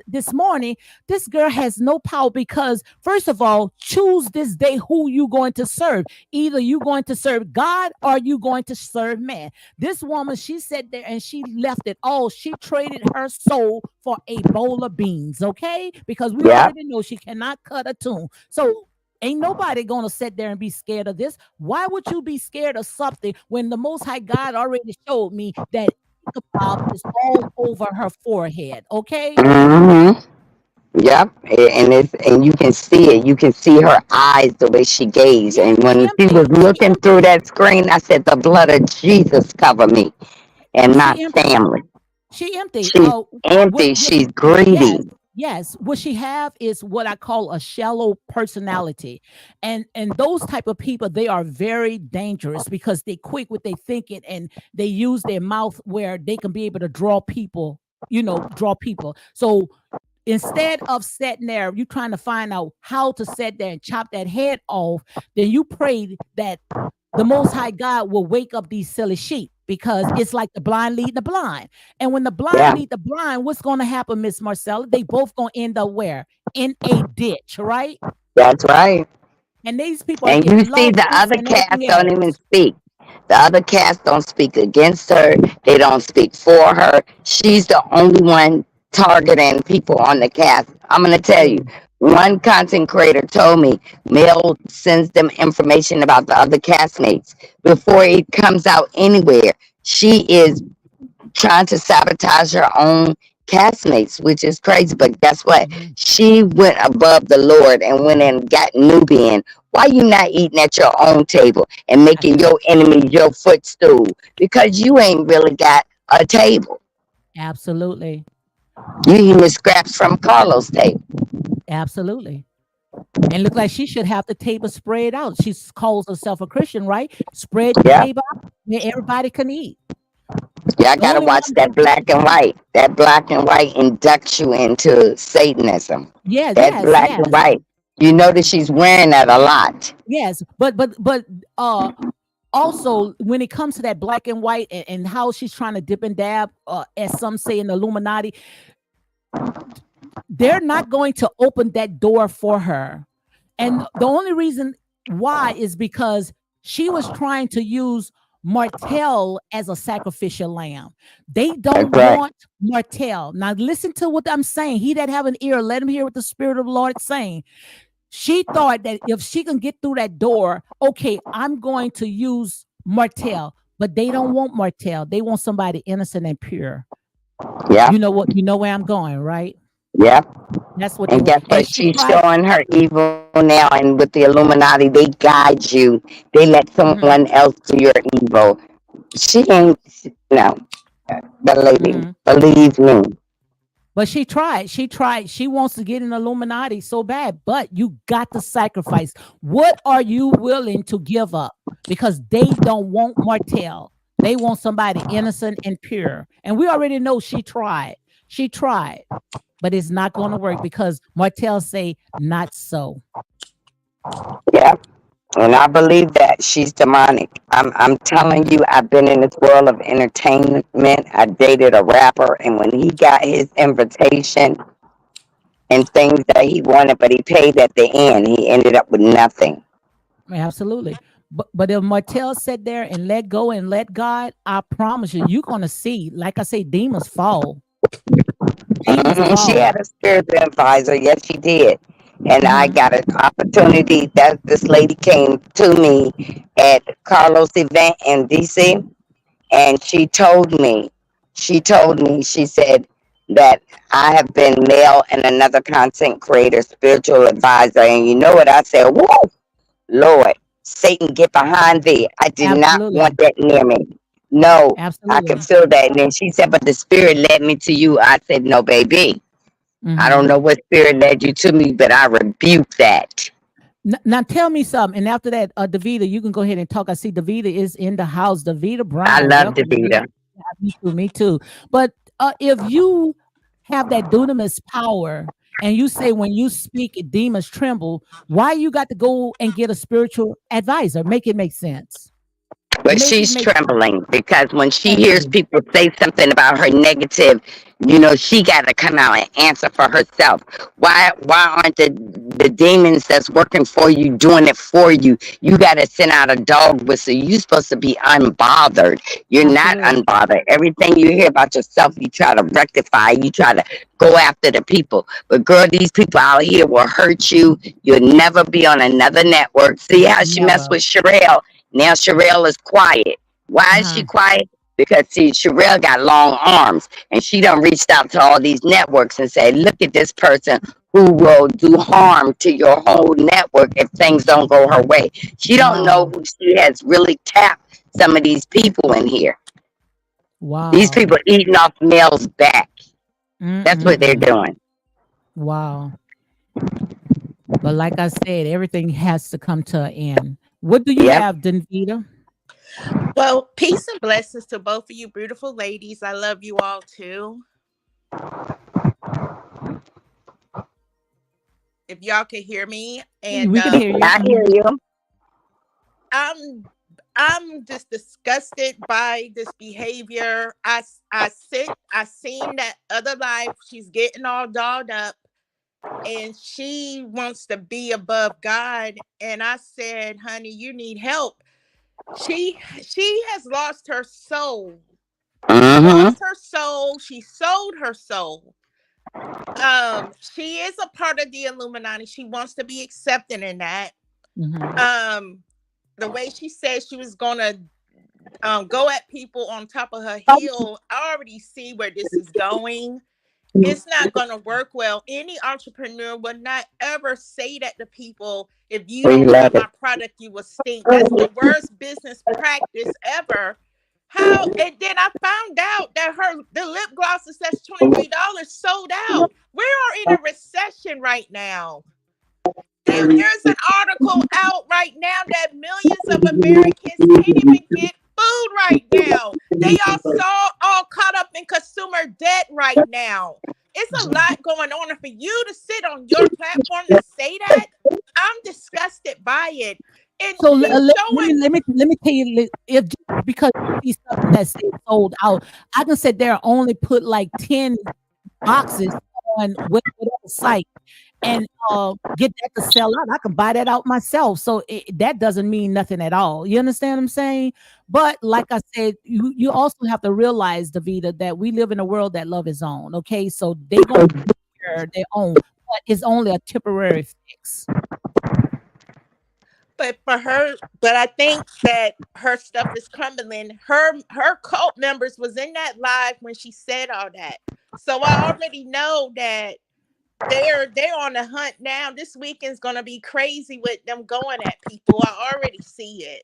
this morning, this girl has no power because, first of all, choose this day who you going to serve. Either you going to serve God or you going to serve man. This woman, she sat there and she left it all. She traded her soul for a bowl of beans, okay? Because we Yep. already know she cannot cut a tune. So ain't nobody gonna sit there and be scared of this. Why would you be scared of something when the Most High God already showed me that Ichabod is all over her forehead? Okay, Hmm. Yep. And you can see it. You can see her eyes the way she gazed. yeah, And she when she was empty. She looking through empty. that screen, I said, "The blood of Jesus cover me and my She empty. family." She empty. She's empty. What She's yes, greedy. yes. What she have is what I call a shallow personality. And those type of people, they are very dangerous because they quick with their thinking and they use their mouth where they can be able to draw people, draw people. So instead of sitting there, you trying to find out how to sit there and chop that head off, then you pray that the Most High God will wake up these silly sheep because it's like the blind lead the blind. And when the blind Yeah. lead the blind, what's going to happen, Miss Marcella? They both going to end up where? In a ditch, right? That's right. And these people are And you getting see, the lawsuits other and cast everything don't even else. speak. The other cast don't speak against her. They don't speak for her. She's the only one targeting people on the cast. I'm gonna tell you, True. one content creator told me Mel sends them information about the other castmates before it comes out anywhere. She is trying to sabotage her own castmates, which is crazy. But guess what? Mhm. She went above the Lord and went and got Nubian. Why you not eating at your own table and making your enemies your footstool? Because you ain't really got a table. Absolutely. You eating the scraps from Carlos' table. Absolutely. And look like she should have the table spread out. She calls herself a Christian, right? Spread the Yeah. table out where everybody can eat. Yeah, I The gotta only watch one that black and white. That black and white inducts you into Satanism. yeah, That yes, black and yes, white. You notice she's wearing that a lot. yes. But also when it comes to that black and white and how she's trying to dip and dab, as some say in the Illuminati, they're not going to open that door for her. And the only reason why is because she was trying to use Martell as a sacrificial lamb. They That's don't right. want Martell. Now listen to what I'm saying. He that have an ear, let him hear what the Spirit of the Lord is saying. She thought that if she can get through that door, okay, I'm going to use Martell. But they don't want Martell. They want somebody innocent and pure. Yeah. You know what? You know where I'm going, right? Yeah. That's what they And want. guess And what? she She's tried. showing her evil now. And with the Illuminati, they guide you. They let Mhm, someone else do your evil. She ain't, no, the lady, mhm. believe me. But she tried. She tried. She wants to get in Illuminati so bad, but you got to sacrifice. What are you willing to give up? Because they don't want Martell. They want somebody innocent and pure. And we already know she tried. She tried, but it's not going to work because Martell say not so. Yeah. And I believe that she's demonic. I'm telling Mhm. you, I've been in this world of entertainment. I dated a rapper, and when he got his invitation and things that he wanted, but he paid at the end, he ended up with nothing. Absolutely. But if Martell sat there and let go and let God, I promise you, you're gonna see, like I say, demons fall. Demons She fall. had a spiritual advisor. Yes, she did. And I Mhm. got an opportunity that this lady came to me at Carlos' event in DC, and she said that I have been male and another content creator, spiritual advisor. And you know what? I said, whoa, Lord, Satan, get behind thee. I did not want Absolutely. that near me. No, I could Absolutely. feel that. And then she said, but the spirit led me to you. I said, no, baby. I don't Mhm. know what spirit led you to me, but I rebuke that. Now tell me something. And after that, Davida, you can go ahead and talk. I see Davida is in the house. Davida I Brown, love welcome, Davida. Davida. Yeah, me too. Me too. But if you have that dunamis power, and you say when you speak, demons tremble, why you got to go and get a spiritual advisor? Make it make sense. But Make it she's make sense. trembling because when she Thank hears you. people say something about her negative, you know, she got to come out and answer for herself. Why aren't the demons that's working for you doing it for you? You got to send out a dog whistle. You're supposed to be unbothered. You're not Absolutely. unbothered. Everything you hear about yourself, you try to rectify. You try to go after the people. But girl, these people out here will hurt you. You'll never be on another network. See how she messed Never. with Sherelle? Now Sherelle is quiet. Why is she Uh-huh. quiet? Because see, Sherelle got long arms and she done reached out to all these networks and said, look at this person who will do harm to your whole network if things don't go her way. She don't know Wow. who she has really tapped some of these people in here. These Wow. people eating off Mel's back. That's what they're Mm-mm-mm. doing. Wow. But like I said, everything has to come to an end. What do you Yep. have, Danvita? Well, peace and blessings to both of you beautiful ladies. I love you all too. If y'all can hear me, and We can hear you. I hear Mhm. you. I'm I'm just disgusted by this behavior. I seen that other life. She's getting all dolled up. and she wants to be above God. And I said, honey, you need help. She has lost her soul. She Mm-hmm. lost her soul. She sold her soul. She is a part of the Illuminati. She wants to be accepted in that. Mhm. Um, the way she said she was gonna go at people on top of her heel, I already see where this is going. It's not going to work well. Any entrepreneur would not ever say that to people. If you We don't try love my it. product, you will stink. That's the worst business practice ever. How? And then I found out that the lip glosses that's $23 sold out. We are in a recession right now. There's an article out right now that millions of Americans can't even get food right now. They are so all caught up in consumer debt right now. It's a lot going on. And for you to sit on your platform to say that, I'm disgusted by it. And So she's showing. let me tell you, if just because you see something that says sold out, I can sit there and only put like 10 boxes on whatever site and get that to sell out. I can buy that out myself. So that doesn't mean nothing at all. You understand what I'm saying? But like I said, you also have to realize, Davida, that we live in a world that love is on. Okay, so they gonna share their own, but it's only a temporary fix. But for her, but I think that her stuff is crumbling. Her cult members was in that live when she said all that. So I already know that they're on the hunt now. This weekend's gonna be crazy with them going at people. I already see it.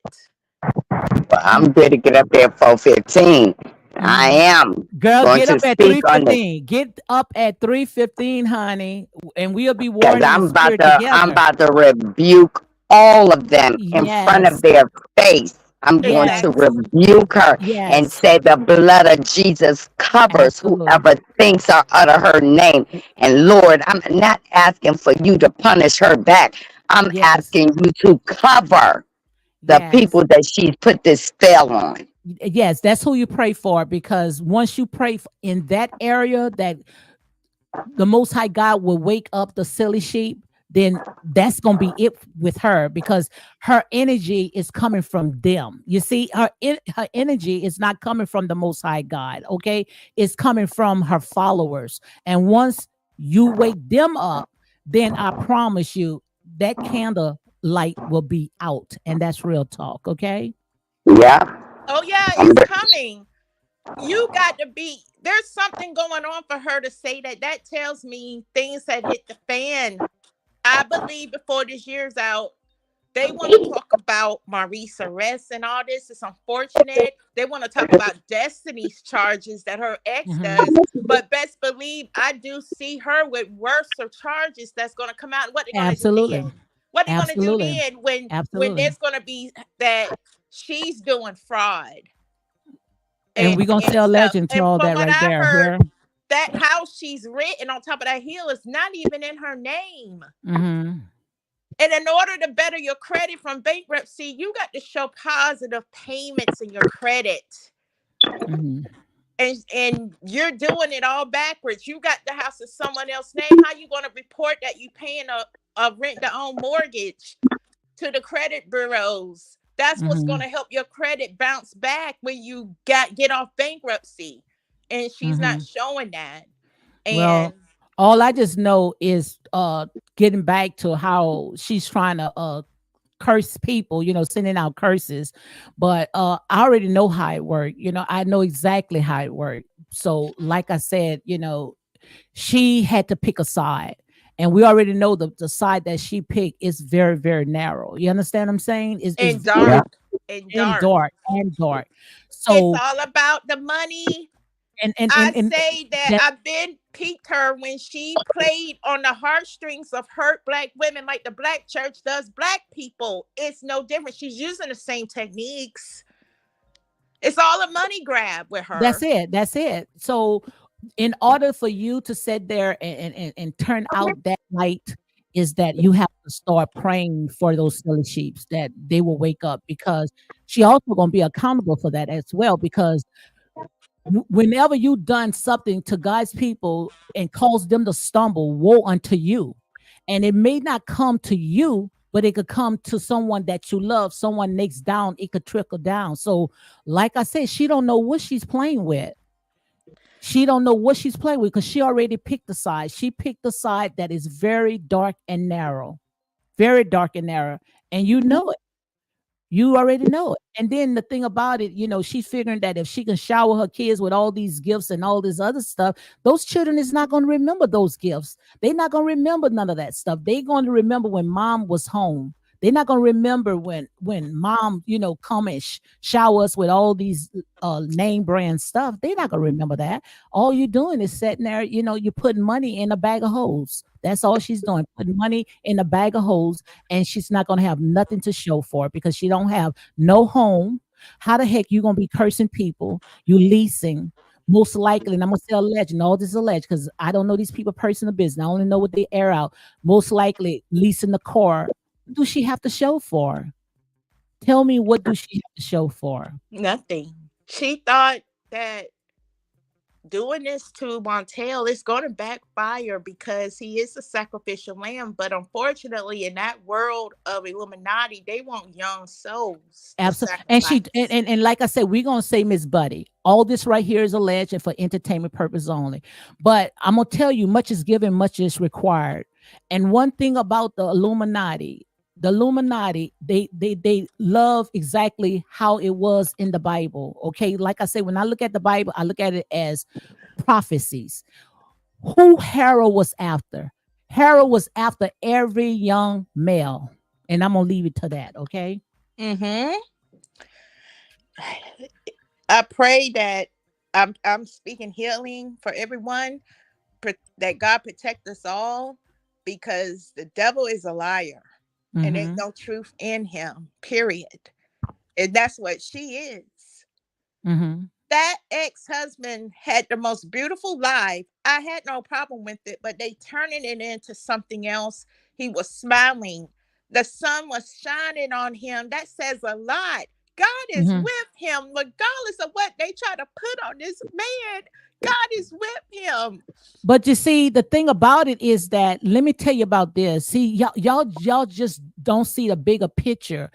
I'm ready to get up there at 4:15. I Mhm. am Girl, going get to up at speak on this 3:15. Get up at 3:15, honey, and we'll be because warring in the spirit I'm together. about to rebuke all of them in front of Yes. their face. I'm going Yes. to Exactly. rebuke her and Yes. say the blood of Jesus covers Absolutely. whoever thinks or utter her name. And Lord, I'm not asking for you to punish her back. I'm Yes. asking you to cover the Yes. people that she's put this spell on. Yes, that's who you pray for, because once you pray in that area, that the Most High God will wake up the silly sheep, then that's gonna be it with her, because her energy is coming from them. You see, her energy is not coming from the Most High God. Okay, it's coming from her followers. And once you wake them up, then I promise you that candle light will be out, and that's real talk. Okay. Yeah. Oh yeah, I'm, it's coming. You got to be. There's something going on for her to say that. That tells me things had hit the fan. I believe before this year's out, they want to talk about Maurice arrest and all this. It's unfortunate. They want to talk about Destiny's charges that her ex Mhm. does. But best believe I do see her with worse charges that's going to come out. What they're going to do Absolutely. then? What they're going to do Absolutely. then when Absolutely. there's going to be that she's doing fraud And we're gonna and sell stuff. legend to And all from that what right I there. heard, Here. that house she's written on top of that hill is not even in her name. Mhm. And in order to better your credit from bankruptcy, you got to show positive payments in your credit. Mhm. And you're doing it all backwards. You got the house in someone else's name. How you going to report that you paying a rent to own mortgage to the credit bureaus? That's what's going Mhm. to help your credit bounce back when you get off bankruptcy. And she's not Mhm. showing that. Well, And all I just know is getting back to how she's trying to curse people, sending out curses. But I already know how it worked. I know exactly how it worked. So like I said, she had to pick a side. And we already know the side that she picked is very, very narrow. You understand what I'm saying? and Is yeah. dark and and dark. dark and dark. It's So all about the money. and and I and, and say that that I've been peeped her when she played on the heartstrings of hurt black women like the black church does black people. It's no different. She's using the same techniques. It's all a money grab with that's her. it. That's it. So in order for you to sit there and turn out that light, is that you have to start praying for those silly sheeps that they will wake up, because she also going to be accountable for that as well, because Whenever you done something to God's people and cause them to stumble, woe unto you. And it may not come to you, but it could come to someone that you love, someone next down, it could trickle down. So, like I said, she don't know what she's playing with. She don't know what she's playing with because she already picked a side. She picked a side that is very dark and narrow, very dark and narrow. And you know it. You already know it. And then the thing about it, she's figuring that if she can shower her kids with all these gifts and all this other stuff, those children is not going to remember those gifts. They're not going to remember none of that stuff. They're going to remember when mom was home. They're not going to remember when mom, come and shower us with all these name brand stuff. They're not going to remember that. All you're doing is sitting there, you're putting money in a bag of holes. That's all she's doing, putting money in a bag of holes, and she's not going to have nothing to show for it because she don't have no home. How the heck you going to be cursing people? You leasing. Most likely, and I'm gonna say alleged, and all this is alleged because I don't know these people personal business. I only know what they air out. Most likely leasing the car. What do she have to show for? Tell me, what do she have to show for? Nothing. She thought that doing this to Martell is going to backfire because he is a sacrificial lamb. But unfortunately, in that world of Illuminati, they want young souls to Absolutely. And she sacrifice. and like I said, we're gonna say Miss Buddy. All this right here is alleged and for entertainment purpose only. But I'm gonna tell you, much is given, much is required. And one thing about the Illuminati, they love exactly how it was in the Bible. Okay. Like I say, when I look at the Bible, I look at it as prophecies. Who Harold was after? Harold was after every young male. And I'm gonna leave it to that, okay? Mm-hmm. I pray that I'm speaking healing for everyone, that God protect us all, because the devil is a liar and ain't Mm-hmm. no truth in him. Period. And that's what she is. Mm-hmm. That ex-husband had the most beautiful life. I had no problem with it, but they turning it into something else. He was smiling. The sun was shining on him. That says a lot. God is Mm-hmm. with him, regardless of what they try to put on this man. God is with him. But you see, the thing about it is that let me tell you about this. See, y'all just don't see the bigger picture.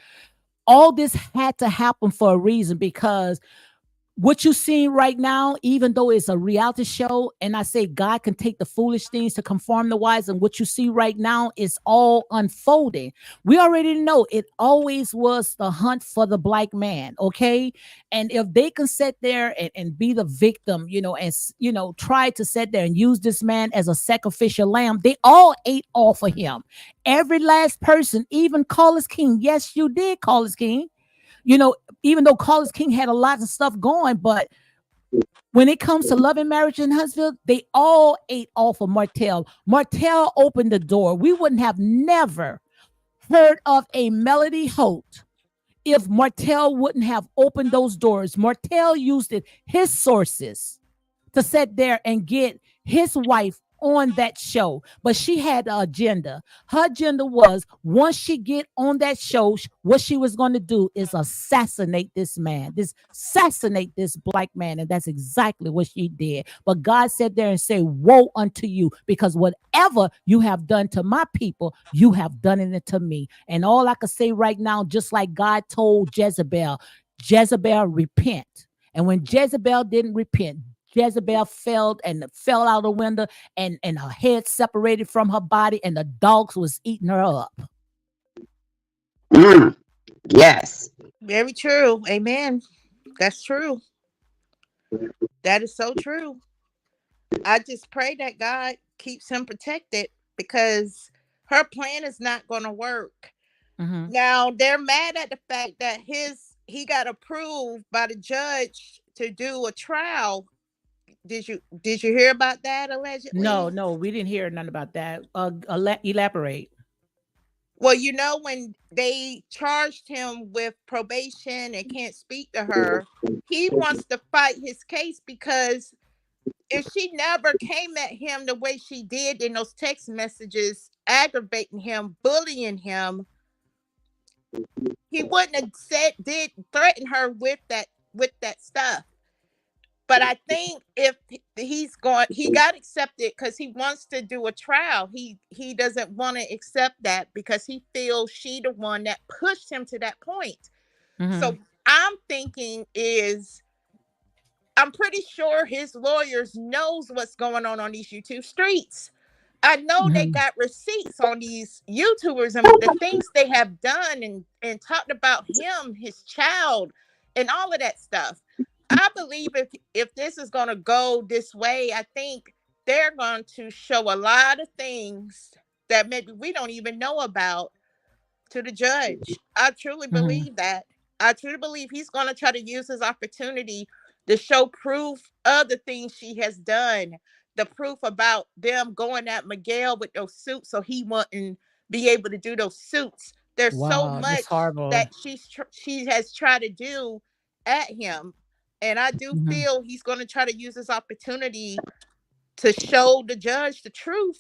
All this had to happen for a reason because what you seeing right now, even though it's a reality show, and I say God can take the foolish things to conform the wise, and what you see right now is all unfolding. We already know it always was the hunt for the black man, okay? And if they can sit there and be the victim, try to sit there and use this man as a sacrificial lamb, they all ate off of him. Every last person, even Carlos King. Yes, you did, Carlos King. You know, even though Carlos King had a lot of stuff going, but when it comes to love and marriage in Huntsville, they all ate off of Martell. Martell opened the door. We wouldn't have never heard of a Melody Holt if Martell wouldn't have opened those doors. Martell used it, his sources, to sit there and get his wife on that show, but she had an agenda. Her agenda was, once she get on that show, what she was going to do is assassinate this man, this assassinate this black man, and that's exactly what she did. But God sat there and said, woe unto you, because whatever you have done to my people, you have done it to me. And all I can say right now, just like God told Jezebel, Jezebel, repent. And when Jezebel didn't repent, Jezebel fell out the window, and her head separated from her body, and the dogs was eating her up. Mm, yes. Very true. Amen. That's true. That is so true. I just pray that God keeps him protected because her plan is not going to work. Mhm. Now they're mad at the fact that he got approved by the judge to do a trial. Did you hear about that No, allegedly? no, we didn't hear nothing about that. Elaborate. Well, when they charged him with probation and can't speak to her, he wants to fight his case because if she never came at him the way she did in those text messages, aggravating him, bullying him, he wouldn't have said did threaten her with that stuff. But I think if he's going, he got accepted because he wants to do a trial. He doesn't want to accept that because he feels she the one that pushed him to that point. Mm-hmm. So I'm thinking is I'm pretty sure his lawyers knows what's going on these YouTube streets. I know they Mm-hmm. got receipts on these YouTubers and the things they have done and talked about him, his child, and all of that stuff. I believe if this is going to go this way, I think they're going to show a lot of things that maybe we don't even know about to the judge. I truly Mm-hmm. believe that. I truly believe he's going to try to use his opportunity to show proof of the things she has done, the proof about them going at Miguel with those suits so he wouldn't be able to do those suits. There's so Wow, that's much horrible. that she has tried to do at him, and I do Mm-hmm. feel he's going to try to use this opportunity to show the judge the truth.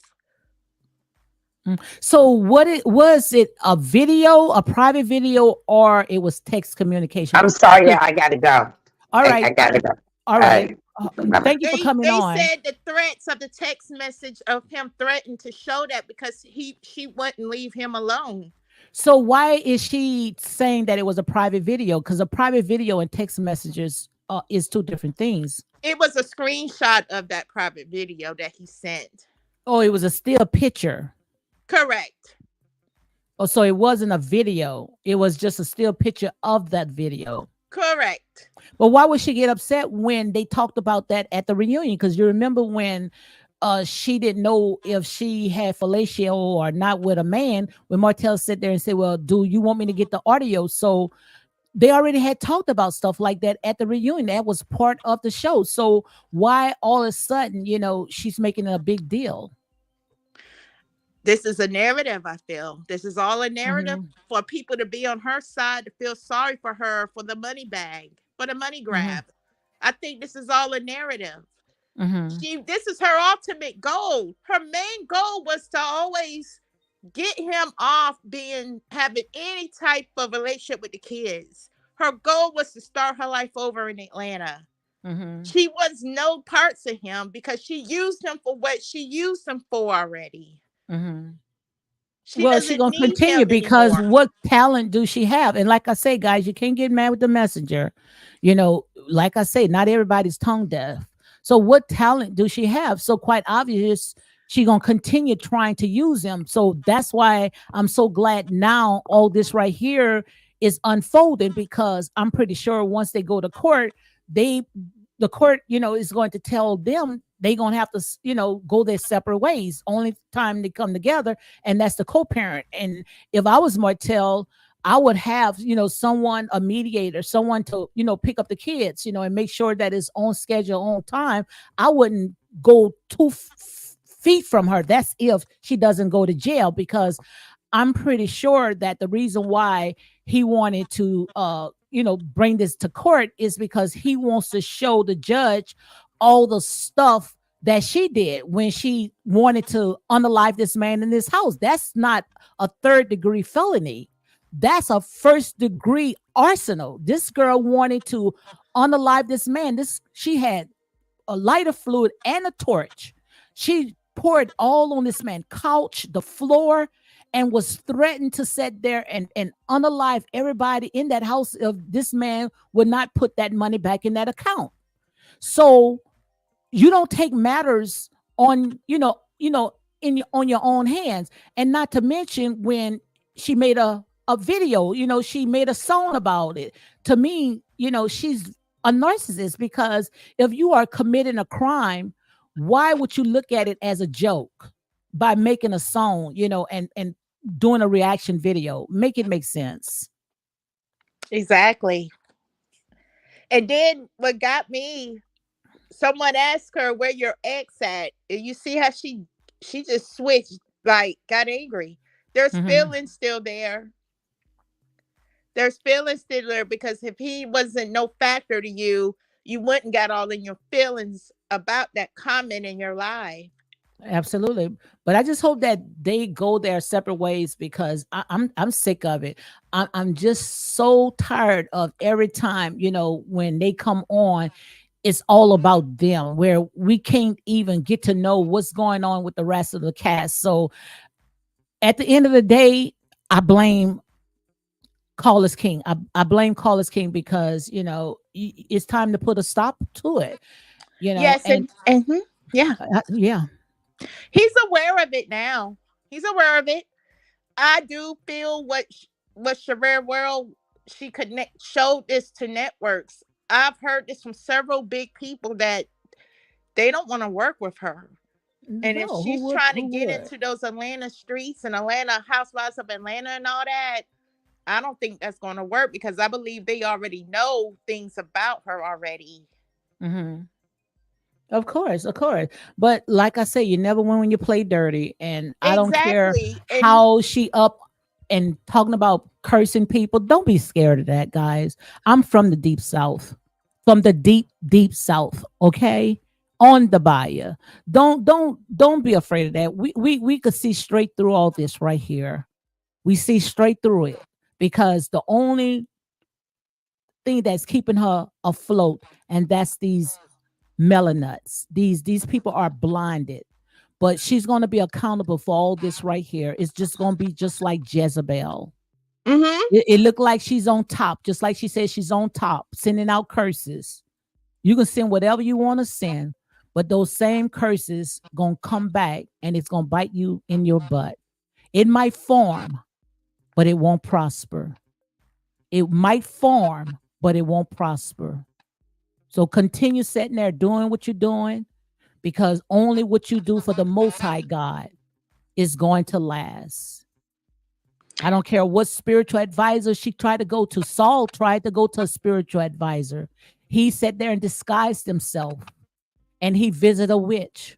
So what it was, it a video, a private video, or it was text communication? I'm sorry, 'Cause- yeah, I gotta go. all I right, gotta go. all All right. right. Thank you for coming They on. said the threats of the text message of him threatened to show that because she wouldn't leave him alone. So why is she saying that it was a private video? Because a private video and text messages is two different things. It was a screenshot of that private video that he sent. Oh, it was a still picture. Correct. Oh, so it wasn't a video. It was just a still picture of that video. Correct. But why would she get upset when they talked about that at the reunion? Because you remember when she didn't know if she had fellatio or not with a man, when Martell sat there and said, well, do you want me to get the audio? So they already had talked about stuff like that at the reunion. That was part of the show. So why all of a sudden, she's making it a big deal? This is a narrative, I feel. This is all a narrative Hmm. for people to be on her side, to feel sorry for her for the money bag, for the money Hmm. grab. I think this is all a narrative. Hmm. This is her ultimate goal. Her main goal was to always get him off being having any type of relationship with the kids. Her goal was to start her life over in Atlanta. Hmm. She wants no parts of him because she used him for what she used him for already. Hmm. She Well, she doesn't gonna need continue him because anymore. what talent do she have? And like I say, guys, you can't get mad with the messenger. Like I say, not everybody's tongue deaf. So what talent do she have? So quite obvious, she gonna continue trying to use them. So that's why I'm so glad now all this right here is unfolding, because I'm pretty sure once they go to court, they the court, is going to tell them they gonna have to, go their separate ways. Only time they come together, and that's the co-parent. And if I was Martell, I would have, someone, a mediator, someone to, pick up the kids, and make sure that it's on schedule, on time. I wouldn't go 2 feet from her. That's if she doesn't go to jail, because I'm pretty sure that the reason why he wanted to bring this to court is because he wants to show the judge all the stuff that she did when she wanted to unalive this man in this house. That's not a third-degree felony. That's a first-degree arsenal. This girl wanted to unalive this man. She had a lighter fluid and a torch. She poured all on this man, couch, the floor, and was threatened to sit there and unalive everybody in that house if this man would not put that money back in that account. So you don't take matters on on your own hands. And not to mention, when she made a video, she made a song about it. To me, she's a narcissist, because if you are committing a crime, why would you look at it as a joke by making a song, and doing a reaction video? Make it make sense. Exactly. And then what got me, someone asked her where your ex at, and you see how she just switched, like got angry. There's Hmm. feelings still there. There's feelings still there because if he wasn't no factor to you, you wouldn't got all in your feelings about that comment in your life. Absolutely. But I just hope that they go their separate ways, because I'm sick of it. I'm just so tired of every time, when they come on, it's all about them, where we can't even get to know what's going on with the rest of the cast. So at the end of the day, I blame Call Us King. I blame Call Us King because, it's time to put a stop to it, Yes, and yeah, yeah. he's aware of it now. He's aware of it. I do feel what Sherelle World, she showed this to networks. I've heard this from several big people that they don't want to work with her. And if No, she's trying to who get would? into those Atlanta streets and Atlanta housewives of Atlanta and all that, I don't think that's going to work because I believe they already know things about her already. Hmm. Of course, of course. But like I say, you never win when you play dirty. And I don't care Exactly. And how she up and talking about cursing people. Don't be scared of that, guys. I'm from the deep south. From the deep, deep south. Okay. On the bayou. Don't be afraid of that. We could see straight through all this right here. We see straight through it because the only thing that's keeping her afloat, and that's these melanuts. These people are blinded, but she's going to be accountable for all this right here. It's just going to be just like Jezebel. mhm. It looked like she's on top, just like she said she's on top, sending out curses. You can send whatever you want to send, but those same curses gonna come back and it's gonna bite you in your butt. It might form, but it won't prosper. It might form, but it won't prosper. So continue sitting there doing what you're doing, because only what you do for the Most High God is going to last. I don't care what spiritual advisor she tried to go to. Saul tried to go to a spiritual advisor. He sat there and disguised himself and he visited a witch.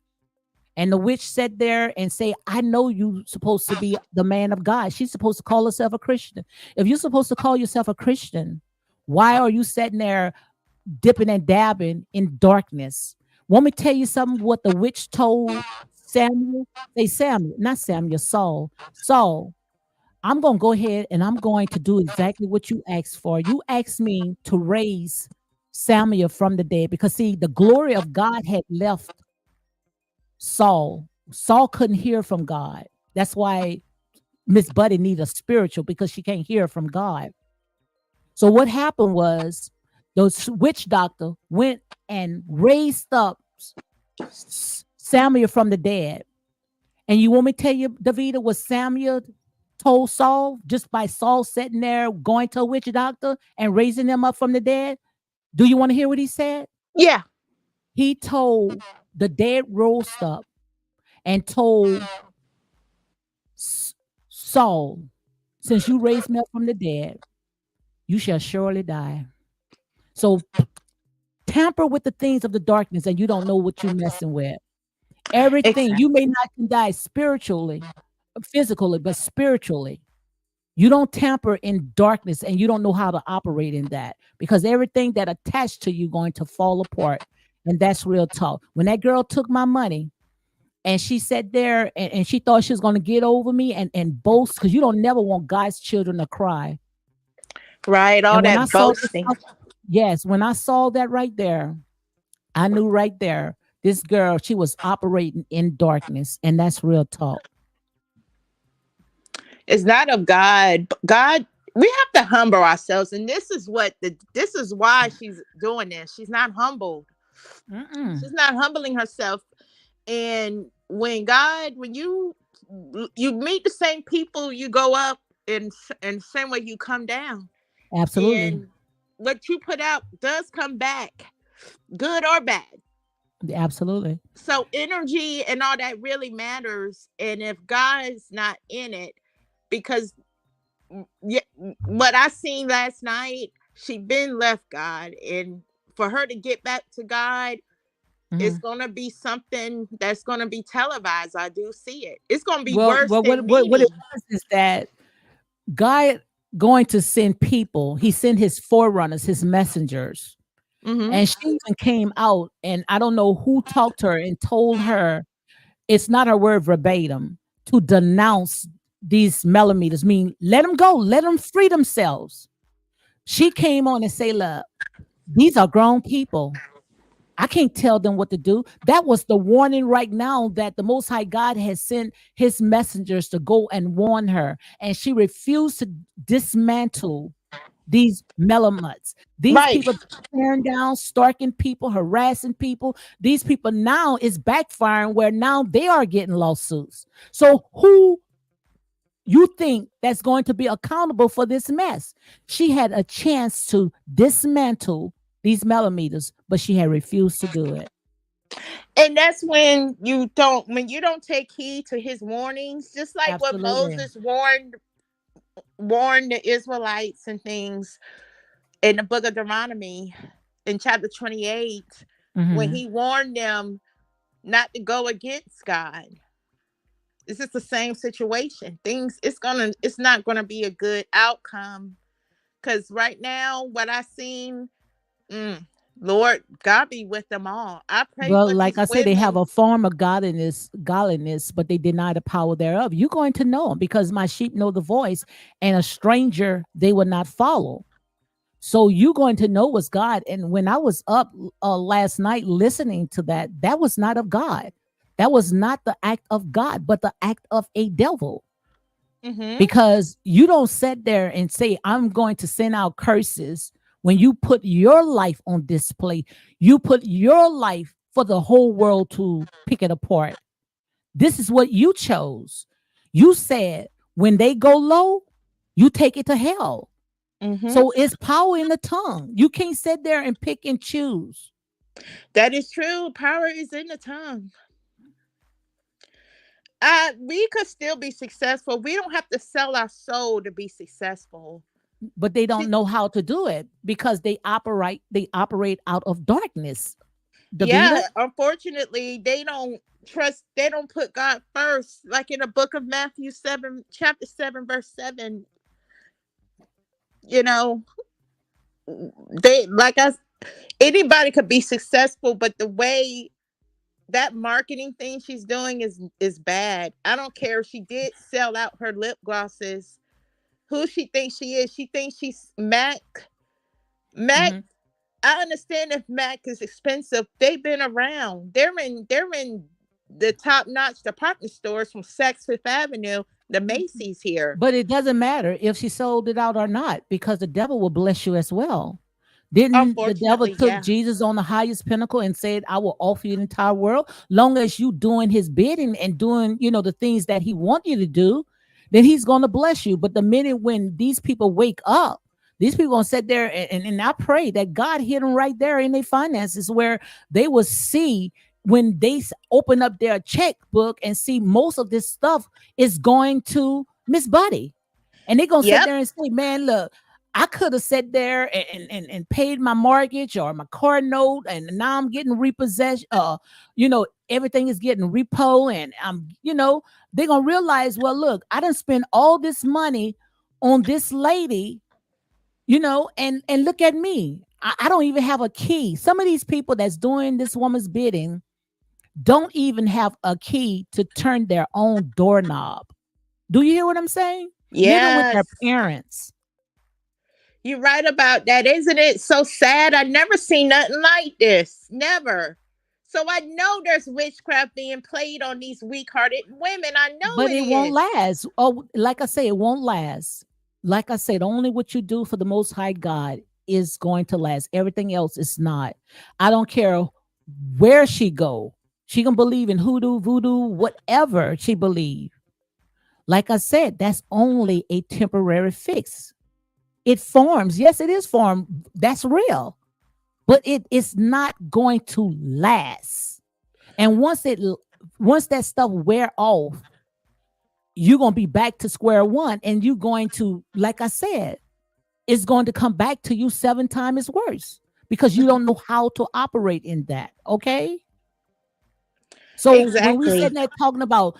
And the witch sat there and say, I know you supposed to be the man of God. She's supposed to call herself a Christian. If you're supposed to call yourself a Christian, why are you sitting there dipping and dabbing in darkness? Want me to tell you something? What the witch told Samuel? Say Samuel, not Samuel, Saul. Saul, I'm going to go ahead and I'm going to do exactly what you asked for. You asked me to raise Samuel from the dead because, see, the glory of God had left Saul. Saul couldn't hear from God. That's why Miss Buddy needed a spiritual, because she can't hear from God. So what happened was the witch doctor went and raised up Samuel from the dead. And you want me to tell you, Davida, what Samuel told Saul just by Saul sitting there going to a witch doctor and raising them up from the dead? Do you want to hear what he said? Yeah. He told the dead rose up and told Saul, since you raised me up from the dead, you shall surely die. So tamper with the things of the darkness and you don't know what you're messing with. Everything, you Exactly. may not can die spiritually, physically, but spiritually. You don't tamper in darkness and you don't know how to operate in that, because everything that attached to you going to fall apart. And that's real talk. When that girl took my money and she sat there and she thought she was going to get over me and boast, because you don't never want God's children to cry. Right. All And when I that saw this boasting. stuff, yes, when I saw that right there, I knew right there, this girl, she was operating in darkness. And that's real talk. It's not of God. God, we have to humble ourselves. And this is why she's doing this. She's not humbled. Mm-mm. She's not humbling herself. And when you meet the same people, you go up and the same way you come down. Absolutely. And what you put out does come back, good or bad. Absolutely. So energy and all that really matters. And if God's not in it, because yeah, what I seen last night, she been left God, and for her to get back to God, it's Mhm. gonna be something that's gonna be televised. I do see it. It's gonna be Well, worse than what it Nene. was is that God going to send people. He sent his forerunners, his messengers, Mm-hmm. and she even came out. And I don't know who talked to her and told her, it's not her word verbatim, to denounce these millimeters. Mean, let them go, let them free themselves. She came on and say, look, these are grown people. I can't tell them what to do. That was the warning right now that the Most High God has sent his messengers to go and warn her. And she refused to dismantle these Melamites. These Right. people tearing down, stalking people, harassing people. These people now is backfiring where now they are getting lawsuits. So who you think that's going to be accountable for this mess? She had a chance to dismantle these millimeters, but she had refused to do it. And that's when you don't take heed to his warnings, just like what Absolutely. Moses warned the Israelites and things in the book of Deuteronomy in chapter 28, when Hmm. he warned them not to go against God. This is the same situation. It's not gonna be a good outcome. Cause right now, what I seen, mm, Lord God be with them all. I pray Well, for like these I say, they have women. a form of godliness, but they deny the power thereof. You're going to know them because my sheep know the voice, and a stranger they will not follow. So you're going to know what's God. And when I was up last night listening to that, that was not of God. That was not the act of God, but the act of a devil. Mm-hmm. Because you don't sit there and say, I'm going to send out curses when you put your life on display. You put your life for the whole world to pick it apart. This is what you chose. You said when they go low, you take it to hell. Mm-hmm. So it's power in the tongue. You can't sit there and pick and choose. That is true. Power is in the tongue. We could still be successful. We don't have to sell our soul to be successful. But they don't See, know how to do it because they operate out of darkness. Davita. yeah, unfortunately, they don't put God first. Like in the book of Matthew 7, chapter 7, verse 7, you know, they like us anybody could be successful, but the way that marketing thing she's doing is bad. I don't care if she did sell out her lip glosses. Who she thinks she is? She thinks she's Mac. Mac. Hmm. I understand if Mac is expensive. They've been around. They're in the top notch department stores from Saks Fifth Avenue, the Macy's here. But it doesn't matter if she sold it out or not because the devil will bless you as well. Didn't the devil Unfortunately, took yeah. Jesus on the highest pinnacle and said, I will offer you the entire world? Long as you doing his bidding and doing, the things that he want you to do, then he's gonna bless you. But the minute when these people wake up, these people gonna sit there and I pray that God hit them right there in their finances where they will see when they open up their checkbook and see most of this stuff is going to Miss Buddy. And they're gonna sit Yep. there and say, man, look, I could have sat there and paid my mortgage or my car note, and now I'm getting repossessed. Everything is getting repo, and they're gonna realize, well, look, I done spent all this money on this lady, and look at me. I don't even have a key. Some of these people that's doing this woman's bidding don't even have a key to turn their own doorknob. Do you hear what I'm saying? Living with their Yes. parents. You're right about that. Isn't it so sad? I never seen nothing like this. Never. So I know there's witchcraft being played on these weak hearted women. I know But it it won't is. last. Oh, like I say, it won't last. Like I said, only what you do for the Most High God is going to last. Everything else is not. I don't care where she go. She can believe in hoodoo, voodoo, whatever she believe. Like I said, that's only a temporary fix. It forms. Yes, it is formed. That's real. But it is not going to last. And once that stuff wear off, you're going to be back to square one, and you're going to, like I said, it's going to come back to you 7 times worse because you don't know how to operate in that. Okay. So when we Exactly. sitting there talking about,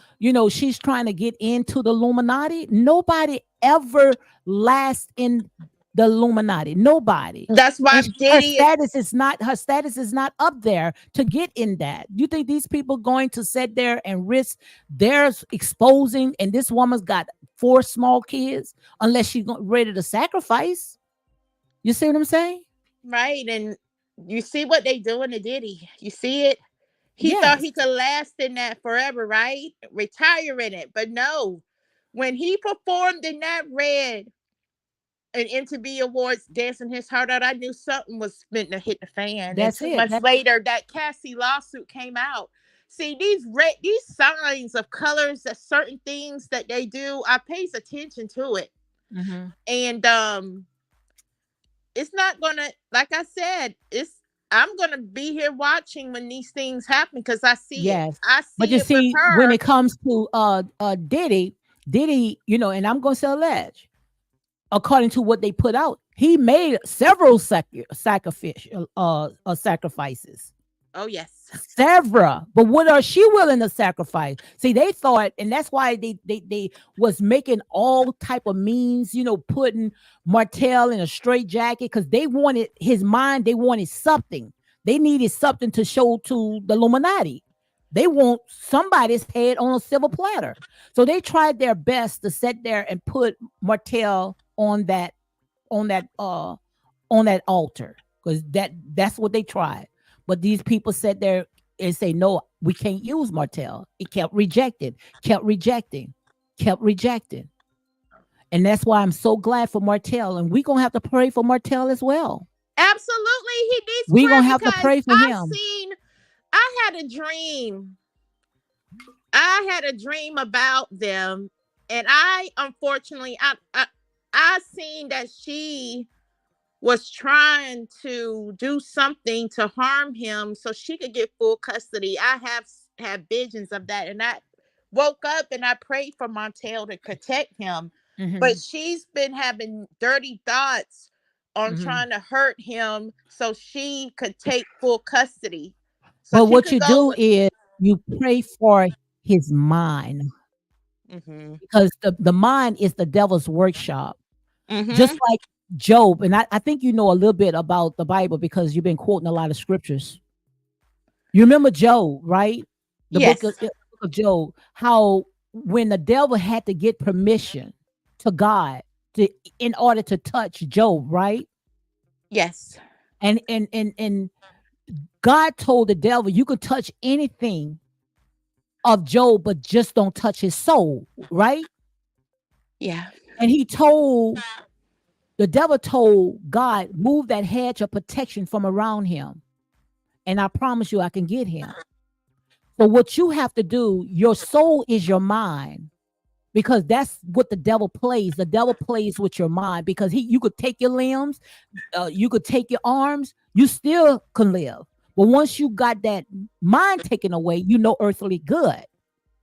she's trying to get into the Illuminati, nobody ever lasts in the Illuminati. Nobody. That's why And Diddy is her status is not up there to get in that. You think these people going to sit there and risk their exposing, and this woman's got 4 small kids unless she's ready to sacrifice? You see what I'm saying? right. And You see what they doing to Diddy. You see it. He thought Yes, he could last in that forever, right? Retire in it, but no. When he performed in that red and MTV Awards, dancing his heart out, I knew something was meant to hit the fan. And that's 2 months it. later, that Cassie lawsuit came out. See, these signs of colors, that certain things that they do, I pays attention to it. Hmm. And it's not gonna, like I said, it's I'm gonna be here watching when these things happen because I see it. Yes. I But see you it with see, when her. it comes to Diddy, and I'm gonna say alleged, according to what they put out, he made several sacrificial sacrifices. Oh yes. Several. But what are she willing to sacrifice? See, they thought, and that's why they was making all type of means, putting Martell in a straight jacket because they wanted his mind, they wanted something. They needed something to show to the Illuminati. They want somebody's head on a silver platter. So they tried their best to sit there and put Martell on that uh on that altar because that's what they tried. But these people sat there and say, no, we can't use Martell. It kept rejecting, kept rejecting, kept rejecting. And that's why I'm so glad for Martell. And we're gonna have to pray for Martell as well. Absolutely, he needs We're prayer gonna have to because pray for him. I had a dream. I had a dream about them, and I unfortunately I seen that she was trying to do something to harm him so she could get full custody. I have had visions of that, and I woke up and I prayed for Montel to protect him. But Hmm. she's been having dirty thoughts on Hmm. trying to hurt him so she could take full custody. So But she what could you go do with. is you pray for his mind Mhm. because the mind is the devil's workshop. Just Mhm. like Job, and I think you know a little bit about the Bible because you've been quoting a lot of scriptures. You remember Job, right? The Yes. book of Job, how when the devil had to get permission to God to in order to touch Job, right? Yes. And God told the devil, you could touch anything of Job, but just don't touch his soul, right? Yeah. And the devil told God, move that hedge of protection from around him. And I promise you I can get him. So what you have to do, your soul is your mind because that's what the devil plays. The devil plays with your mind because you could take your limbs, you could take your arms, you still can live. But once you got that mind taken away, earthly good.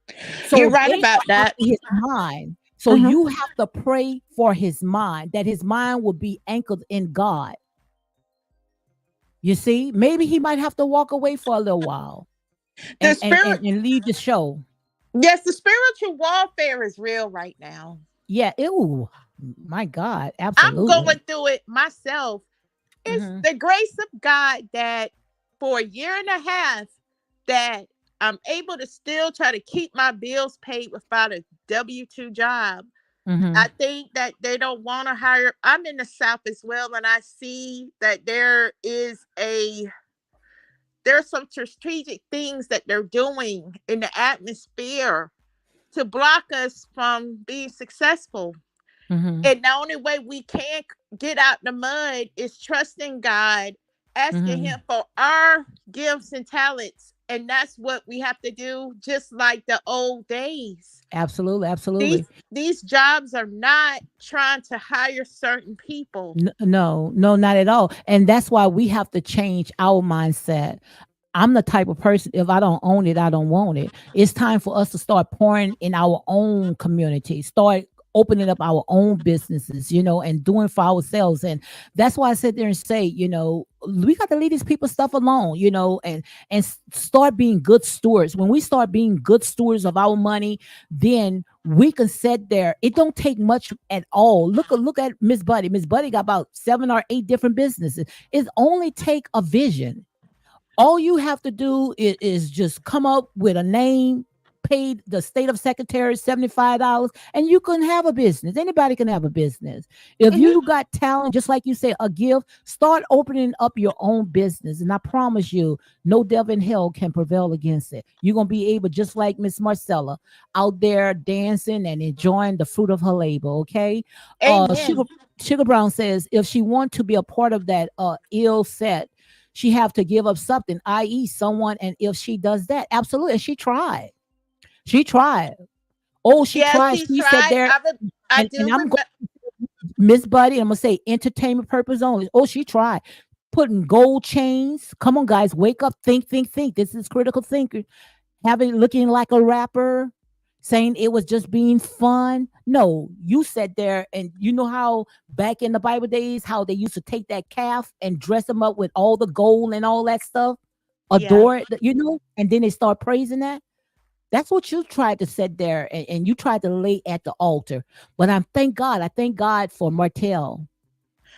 You're So right they about are that. after his mind. So Mhm. you have to pray for his mind, that his mind will be anchored in God. You see, maybe he might have to walk away for a little while The and and spirit and, and leave the show. Yes, the spiritual warfare is real right now. Yeah, ew. My God, I'm going absolutely. through it myself. It's Mhm. the grace of God that for a year and a half that I'm able to still try to keep my bills paid without a W-2 job. I Mhm. think that they don't want to hire. I'm in the South as well, and I see that there's some strategic things that they're doing in the atmosphere to block us from being successful. Mhm. And the only way we can get out the mud is trusting God, asking Him Mhm. for our gifts and talents. And that's what we have to do, just like the old days. Absolutely, These absolutely. these jobs are not trying to hire certain people. No, no, not at all. And that's why we have to change our mindset. I'm the type of person, if I don't own it, I don't want it. It's time for us to start pouring in our own community, start opening up our own businesses, and doing for ourselves. And that's why I sit there and say, we got to leave these people stuff alone, and start being good stewards. When we start being good stewards of our money, then we can sit there. It don't take much at all. Look at Miss Buddy. Miss Buddy got about 7 or 8 different businesses. It only take a vision. All you have to do is just come up with a name, paid the state of secretary $75, and you can have a business. Anybody can have a business. If Hmm. you got talent, just like you say, a gift, start opening up your own business. And I promise you, no devil in hell can prevail against it. You're gonna be able, just like Miss Marcella, out there dancing and enjoying the fruit of her labor. Okay. Sugar Amen. Sugar Brown says if she want to be a part of that ill set, she have to give up something, i.e., someone. And if she does that, absolutely, and she tried. She tried. Oh, she Yes, tried. he She said tried. there, I and do I'm going remember. Miss Buddy. I'm gonna say entertainment purpose only. Oh, she tried putting gold chains. Come on, guys, wake up, think, think, think. This is critical thinking. Having looking like a rapper, saying it was just being fun. No, you sat there, and you know how back in the Bible days, how they used to take that calf and dress him up with all the gold and all that stuff, Yeah. adore it, and then they start praising that. That's what you tried to sit there, and you tried to lay at the altar. But thank God. I thank God for Martell.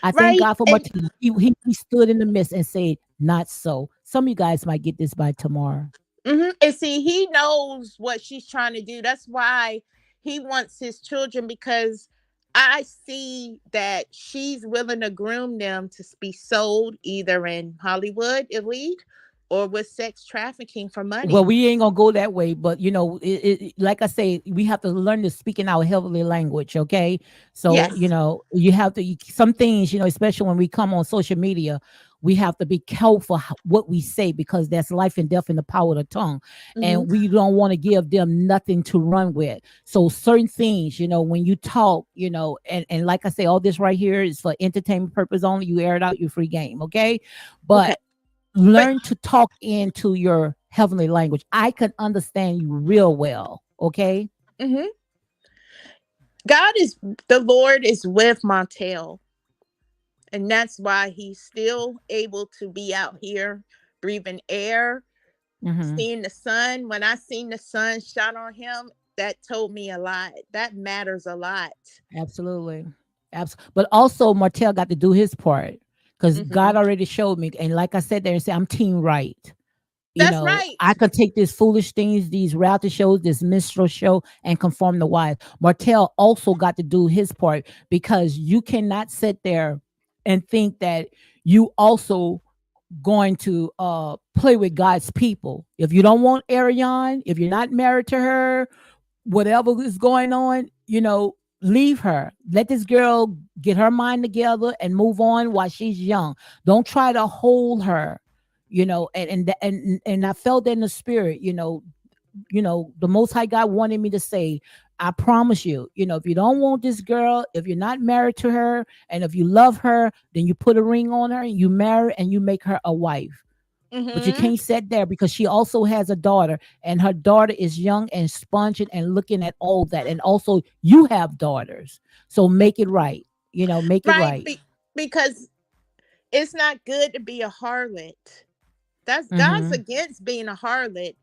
I thank Right. God for And Martell. He stood in the midst and said, "Not so." Some of you guys might get this by tomorrow. and see, he knows what she's trying to do. That's why he wants his children, because I see that she's willing to groom them to be sold either in Hollywood elite or with sex trafficking for Well, money. we ain't gonna go that way, but like I say, we have to learn to speak in our heavenly language. Okay, so Yes. you have to some things, especially when we come on social media, we have to be careful what we say, because that's life and death in the power of the tongue, Hmm. and we don't want to give them nothing to run with. So certain things, when you talk, and like I say, all this right here is for entertainment purpose only. You air it out, your free game. Okay, Okay. but But learn to talk into your heavenly language. I can understand you real well. Okay. mhm, the Lord is with Montel, and that's why he's still able to be out here breathing air, Mm-hmm. seeing the sun. When I seen the sun shine on him, that told me a lot. That matters a lot. Absolutely. But also, Martell got to do his part, because Hmm. God already showed me. And like I said there and said, I'm team right. That's right. I could take these foolish things, these reality shows, this minstrel show, and conform the wife. Martell also got to do his part, because you cannot sit there and think that you also going to play with God's people. If you don't want Ariane, if you're not married to her, whatever is going on, leave her. Let this girl get her mind together and move on while she's young. Don't try to hold her. And I felt that in the spirit. The Most High God wanted me to say, I promise you, if you don't want this girl, if you're not married to her, and if you love her, then you put a ring on her, and you marry, and you make her a wife. But you Hmm. can't sit there, because she also has a daughter, and her daughter is young and sponging and looking at all that. And also, you have daughters. So make it right. Make it Right. right. Because it's not good to be a harlot. That's God's Mm-hmm. against being a harlot.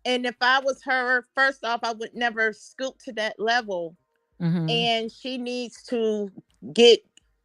And if I was her, first off, I would never scoop to that level. Mm-hmm. And she needs to get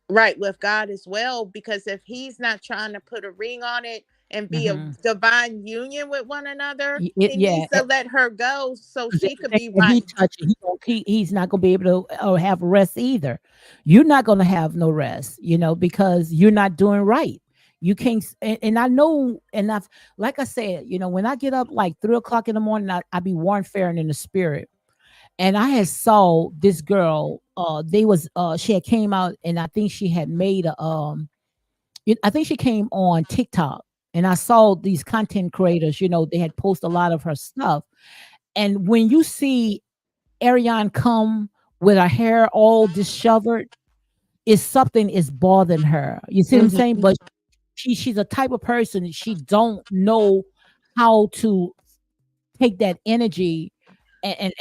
right with God as well, because if he's not trying to put a ring on it and be a Mm-hmm. divine union with one another, he Yeah. needs to let her go so 'Cause she could everything be that he right. touches, he's not gonna be able to have rest either. You're not gonna have no rest, because you're not doing right. You can't, and I know, and I've, like I said, when I get up like 3 o'clock in the morning, I be warfaring in the spirit. And I had saw this girl. They was she had came out, and I think she had made a I think she came on TikTok, and I saw these content creators. They had posted a lot of her stuff. And when you see Ariane come with her hair all disheveled, is something is bothering her. You see what I'm saying? Hmm. But she's a type of person, she don't know how to take that energy and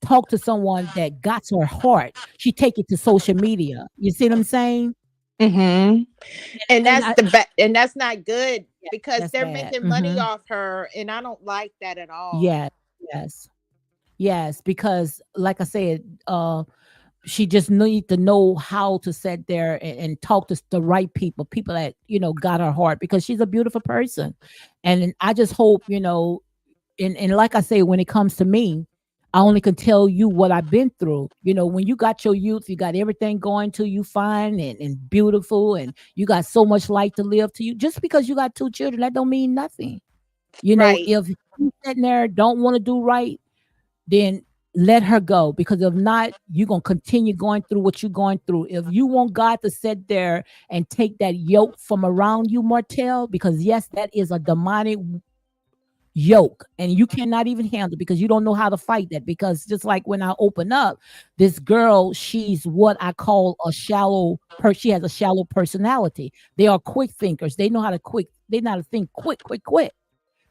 talk to someone that got her heart. She take it to social media. You see what I'm saying? Hmm. And And that's and that's not good, yeah, because that's they're bad. making money off her, and I don't like that at all. Yes, yes, yes. Because like I said, she just need to know how to sit there and talk to the right people that got her heart, because she's a beautiful person. And I just hope, and like I say, when it comes to me, I only can tell you what I've been through. When you got your youth, you got everything going to you fine and beautiful, and you got so much life to live to you. Just because you got two children, that don't mean nothing. Right. If you sitting there don't want to do right, then let her go. Because if not, you're gonna continue going through what you're going through. If you want God to sit there and take that yoke from around you, Martell, because yes, that is a demonic yoke and you cannot even handle because you don't know how to fight that. Because just like when I open up, this girl, she's what I call a she has a shallow personality. They are quick thinkers. They know how to think quick.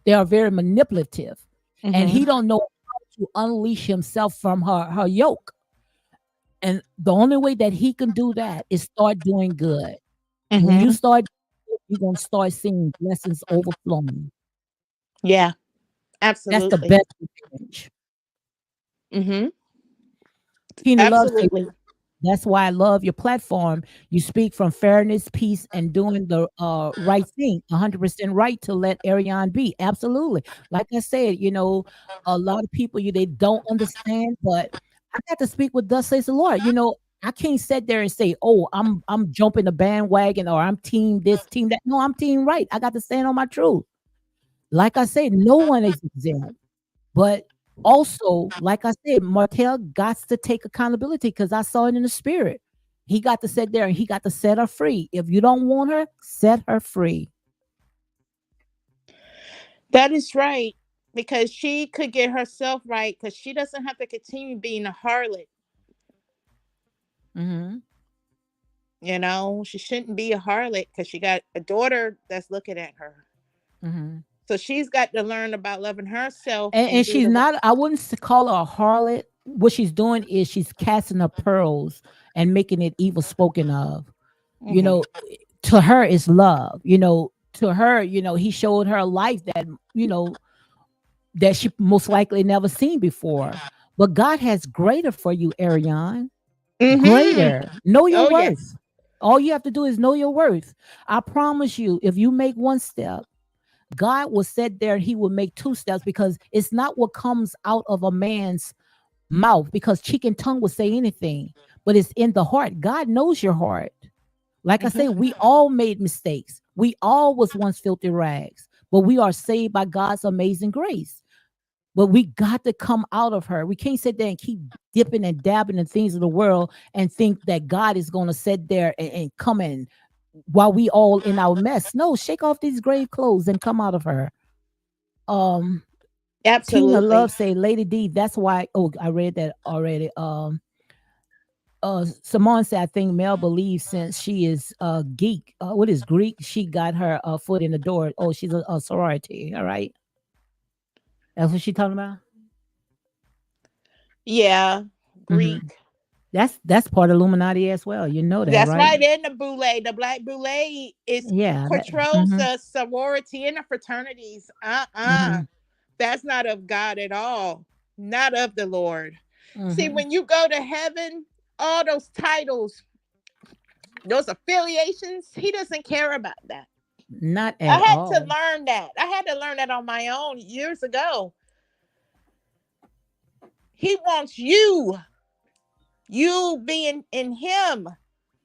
They are very manipulative, and Mm-hmm. he don't know how to unleash himself from her yoke. And the only way that he can do that is start doing good. When you Mm-hmm. start, you're gonna start seeing blessings overflowing. Yeah. That's the Absolutely. best revenge. Mm-hmm. Tina Love say Absolutely. that's why I love your platform. You speak from fairness, peace, and doing the right thing, 100% right to let Ariane be. Absolutely. Like I said, a lot of people they don't understand, but I got to speak with thus says the Lord. I can't sit there and say, "Oh, I'm jumping the bandwagon or I'm team this, team that." No, I'm team right. I got to stand on my truth. Like I said, no one is exempt. But also, like I said, Martell got to take accountability because I saw it in the spirit. He got to sit there and he got to set her free. If you don't want her, set her free. That is right. Because she could get herself right because she doesn't have to continue being a harlot. Hmm. She shouldn't be a harlot because she got a daughter that's looking at her. Hmm. So she's got to learn about loving herself And and do she's the. not, I wouldn't call her a harlot. What she's doing is she's casting her pearls and making it evil spoken of. You Mm-hmm. know, to her is love. To her, he showed her a life that she most likely never seen before. But God has greater for you, Ariane. Mm-hmm. Greater. Know your Oh worth. yes. All you have to do is know your worth. I promise you, if you make one step, God will sit there and he will make two steps because it's not what comes out of a man's mouth because cheek and tongue will say anything, but it's in the heart. God knows your heart. Like I say, Mm-hmm. we all made mistakes. We all was once filthy rags, but we are saved by God's amazing grace. But we got to come out of her. We can't sit there and keep dipping and dabbing in things of the world and think that God is going to sit there and come in while we all in our mess. No, shake off these grave clothes and come out of her. Um, Tina Absolutely. Love say, Lady D, that's why. Oh, I read that already. Simone said, I think Mel believes since she is geek, what is Greek, she got her foot in the door. Oh, she's a sorority. All right. That's what she talking about. Yeah. Hmm. Greek. That's part of Illuminati as well. You know that, That's right? right. In the boule, the black boule is Yeah. That. controls Hmm. the sorority and the fraternities. Hmm. That's not of God at all. Not of the Lord. See, Hmm. when you go to heaven, all those titles, those affiliations, he doesn't care about that. Not I at had to all. learn that. I had to learn that on my own years ago. He wants you being in him,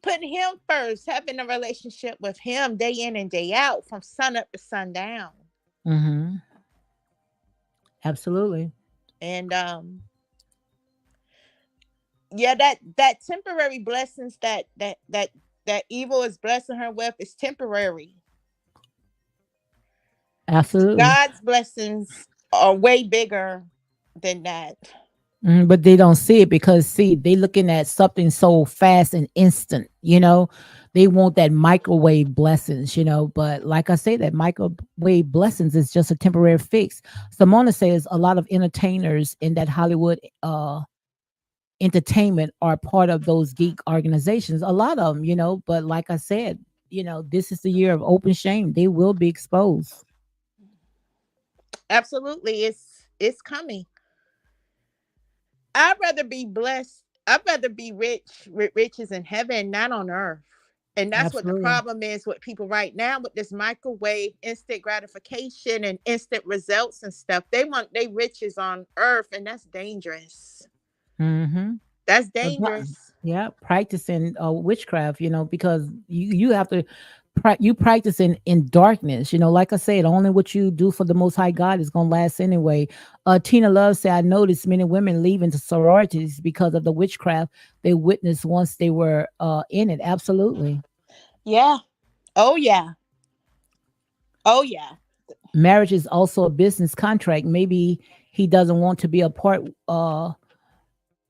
putting him first, having a relationship with him day in and day out from sun up to sundown. Hmm. Absolutely. And yeah, that temporary blessings that evil is blessing her with is temporary. Absolutely. God's blessings are way bigger than that. But they don't see it because see they looking at something so fast and instant. They want that microwave blessings. But like I say, that microwave blessings is just a temporary fix. Simona says a lot of entertainers in that Hollywood entertainment are part of those geek organizations. A lot of them. But like I said, this is the year of open shame. They will be exposed. Absolutely, it's coming. I'd rather be blessed. I'd rather be rich with riches in heaven, not on earth. And that's what the Absolutely. problem is with people right now with this microwave instant gratification and instant results and stuff. They want they riches on earth, and that's dangerous. Mm-hmm. That's dangerous. Yeah, practicing witchcraft, because you have to you practice in darkness. Like I said, only what you do for the Most High God is gonna last anyway. Tina Love said, "I noticed many women leaving the sororities because of the witchcraft they witnessed once they were in it." Absolutely. Yeah. Oh yeah. Oh yeah. Marriage is also a business contract. Maybe he doesn't want to be a part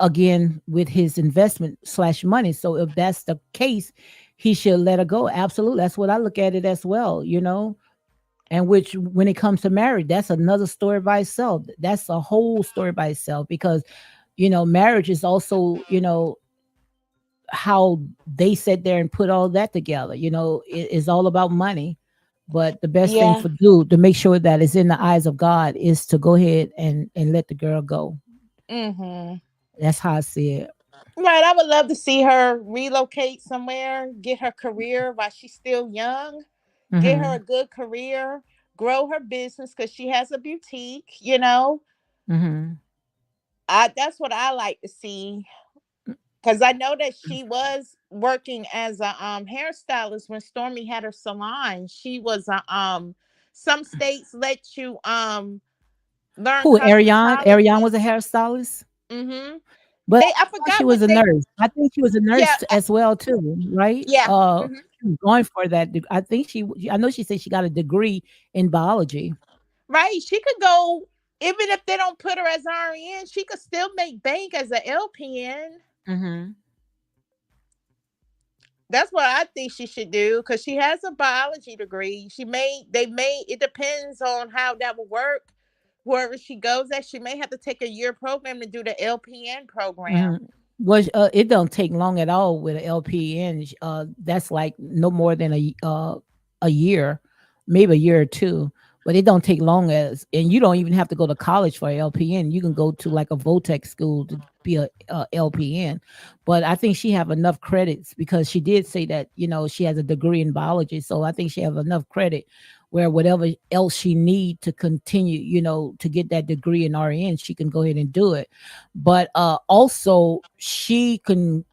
again with his investment slash money. So if that's the case, he should let her go. Absolutely. That's what I look at it as well. And which when it comes to marriage, that's another story by itself. That's a whole story by itself because marriage is also, how they sat there and put all that together. It's all about money. But the best thing Yeah. for do to make sure that it's in the eyes of God is to go ahead and let the girl go. Mm-hmm. That's how I see it. Right. I would love to see her relocate somewhere, get her career while she's still young, get her a Hmm. good career, grow her business because she has a boutique. Hmm. That's what I like to see. Because I know that she was working as a hairstylist when Stormy had her salon. She was a some states let you learn Who? Ariane? Ariane cosmetology. was a hairstylist, Mm-hmm. but They I I thought she forgot was what a they. nurse. I think she was a Yeah, nurse as well too, right? yeah. Mm-hmm. She was going for that. I think I know she said she got a degree in biology. Right. She could go even if they don't put her as RN. She could still make bank as a LPN. Hmm. That's what I think she should do because she has a biology degree. They may, it depends on how that will work. Wherever she goes at, she may have to take a year program to do the LPN Hmm. program. Was it don't take long at all with an LPN. That's like no more than a year, maybe a year or two. But it don't take long and you don't even have to go to college for LPN. You can go to like a Votech school to be a LPN. But I think she have enough credits because she did say that she has a degree in biology. So I think she have enough credit where whatever else she need to continue, to get that degree in RN, she can go ahead and do it. But also she can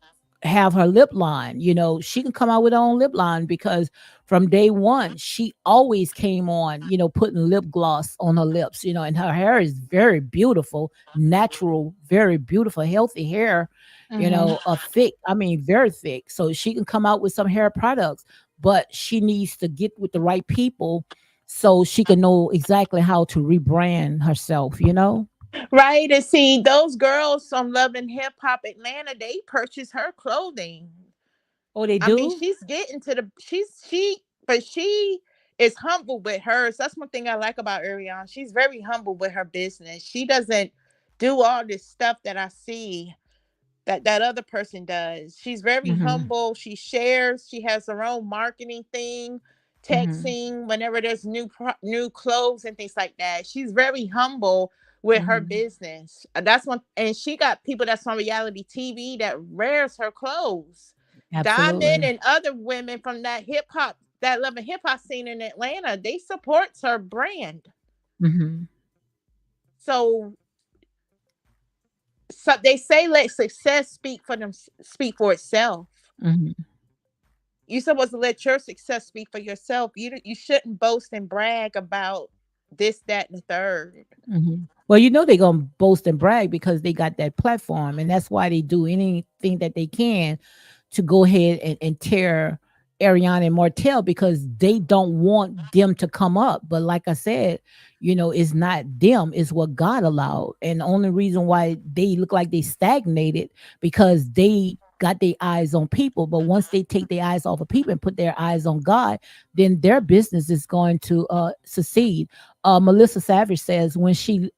have her lip line. She can come out with her own lip line because from day one she always came on, putting lip gloss on her lips, and her hair is very beautiful, natural, very beautiful, healthy hair, Hmm. a thick, I mean very thick. So she can come out with some hair products, but she needs to get with the right people so she can know exactly how to rebrand herself. Right. And see, those girls from Love and Hip Hop Atlanta, they purchase her clothing. Oh, they I mean, do. she's getting to the, but she is humble with hers. That's one thing I like about Ariana. She's very humble with her business. She doesn't do all this stuff that I see that other person does. She's very Mhm. humble. She shares. She has her own marketing thing, Mhm. texting whenever there's new clothes and things like that. She's very humble with her Mhm. business. That's one, and she got people that's on reality TV that wears her clothes. Diamond Absolutely. and other women from that love and hip hop scene in Atlanta, they supports her brand. Mhm. So they say let success speak for itself. Mhm. You're supposed to let your success speak for yourself. You shouldn't boast and brag about this, that, and the third. Mhm. Well, they're gonna boast and brag because they got that platform, and that's why they do anything that they can to go ahead and tear Ariana and Martell because they don't want them to come up. But like I said, it's not them, it's what God allowed. And the only reason why they look like they stagnated because they got their eyes on people. But once they take their eyes off of people and put their eyes on God, then their business is going to succeed. Melissa Savage says when she's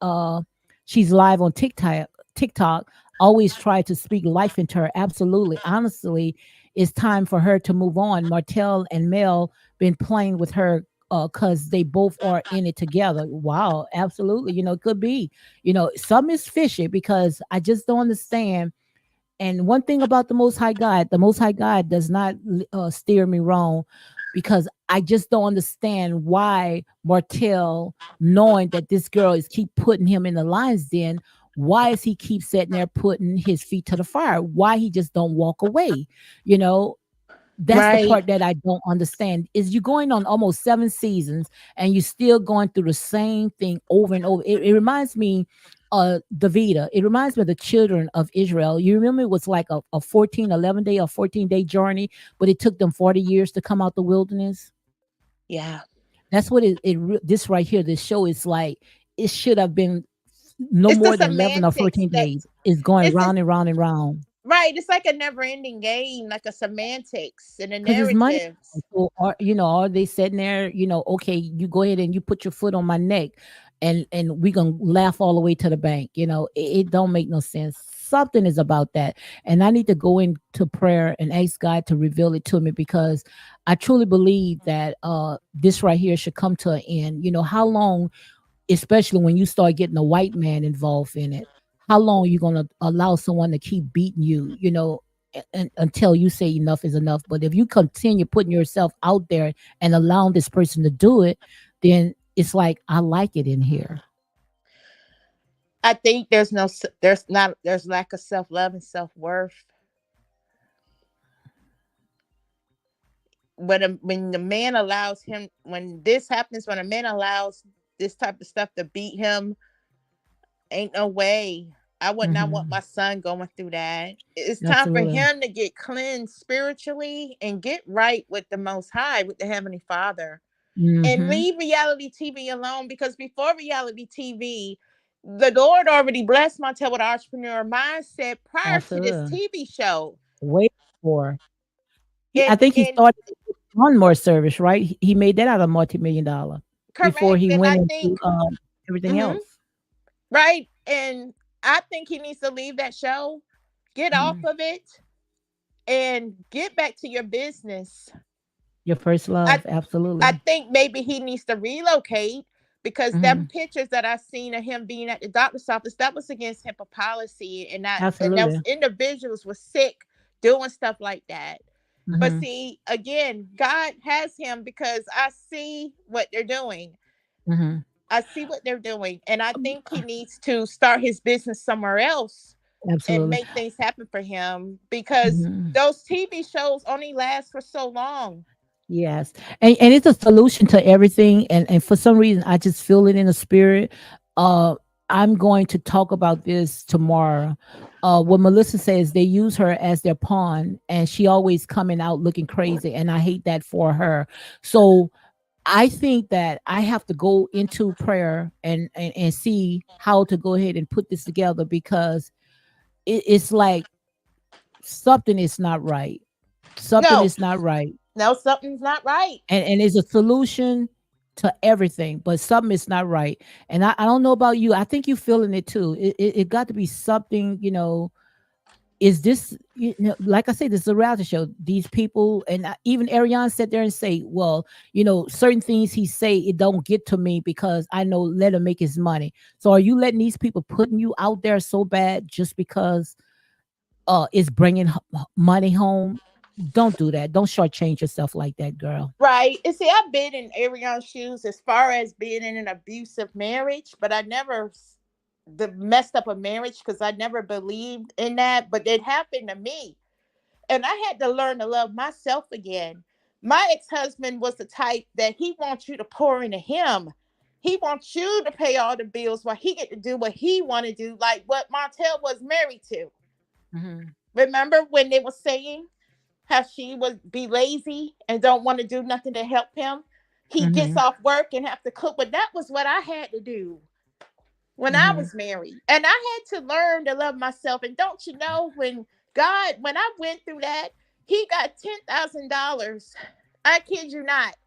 live on TikTok, always try to speak life into her. Absolutely. Honestly, it's time for her to move on. Martell and Mel been playing with her because they both are in it together. Wow, absolutely. It could be. Some is fishy because I just don't understand. And one thing about the Most High God does not steer me wrong, because I just don't understand why Martell, knowing that this girl is keep putting him in the lion's den, why is he keep sitting there putting his feet to the fire? Why he just don't walk away? You know, that's the Right. part that I don't understand. Is you going on almost 7 seasons and you still going through the same thing over and over. It reminds me Davida. It reminds me of the children of Israel. You remember it was like a 14, 11 day or 14-day journey, but it took them 40 years to come out the wilderness. Yeah. That's what this right here, this show is like. It should have been no It's the more than 11 or semantics 14 that days. It's going it's round just and round and round. right. It's like a never ending game, like a semantics and a 'Cause it's money. narratives. So, are they sitting there, okay, you go ahead and you put your foot on my neck, and we gonna laugh all the way to the bank. It don't make no sense. Something is about that. And I need to go into prayer and ask God to reveal it to me, because I truly believe that this right here should come to an end. How long, especially when you start getting a white man involved in it, how long are you going to allow someone to keep beating you, until you say enough is enough? But if you continue putting yourself out there and allowing this person to do it, then it's like, I like it in here. I think there's lack of self love and self worth. When the man allows him, when this happens, when a man allows this type of stuff to beat him, ain't no way. I would not want Hmm. my son going through that. It's time for Absolutely. him to get cleansed spiritually and get right with the Most High, with the Heavenly Father, and Hmm. leave reality TV alone. Because before reality TV, the Lord already blessed Montel with entrepreneur mindset prior to this Absolutely. TV show. Wait for. I And think he and started a lawnmower service, right? He made that out of multi-million dollar before correct. he And went I into think everything mhm, else. right. And I think he needs to leave that show, get off Mhm. of it, and get back to your business. Your first I love, I absolutely. think maybe he needs to relocate, because them Mhm. pictures that I seen of him being at the doctor's office, that was against HIPAA policy, and those Absolutely. individuals were sick doing stuff like that. But Mhm. see, again, God has him, because I see what they're doing. Mhm. I see what they're doing, and I think he needs to start his business somewhere else and Absolutely. make things happen for him, because Mhm. those TV shows only last for so long. Yes. And it's a solution to everything, and for some reason I just feel it in the spirit. Uh I'm going to talk about this tomorrow. What Melissa says, they use her as their pawn, and she always coming out looking crazy, and I hate that for her. So I think that I have to go into prayer and see how to go ahead and put this together, because it's like something is not right. Something No, is not right. no, something's not right. And it's a solution to everything, but something is not right. And I don't know about you. I think you feeling it too. It got to be something, is this, like I say, this is a reality show. These people, and even Ariane sat there and say, well, certain things he say, it don't get to me because I know, let him make his money. So are you letting these people putting you out there so bad just because it's bringing money home? Don't do that. Don't shortchange yourself like that, girl. Right. And see, I've been in Arion's shoes as far as being in an abusive marriage, but I never the messed up a marriage, because I never believed in that. But it happened to me. And I had to learn to love myself again. My ex-husband was the type that he wants you to pour into him. He wants you to pay all the bills while he get to do what he want to do, like what Martell was married to. Hmm. Remember when they were saying how she would be lazy and don't want to do nothing to help him? He gets Hmm. off work and have to cook. But that was what I had to do when I Hmm. was married. And I had to learn to love myself. And don't you know, when I went through that, he got $10,000. I kid you not.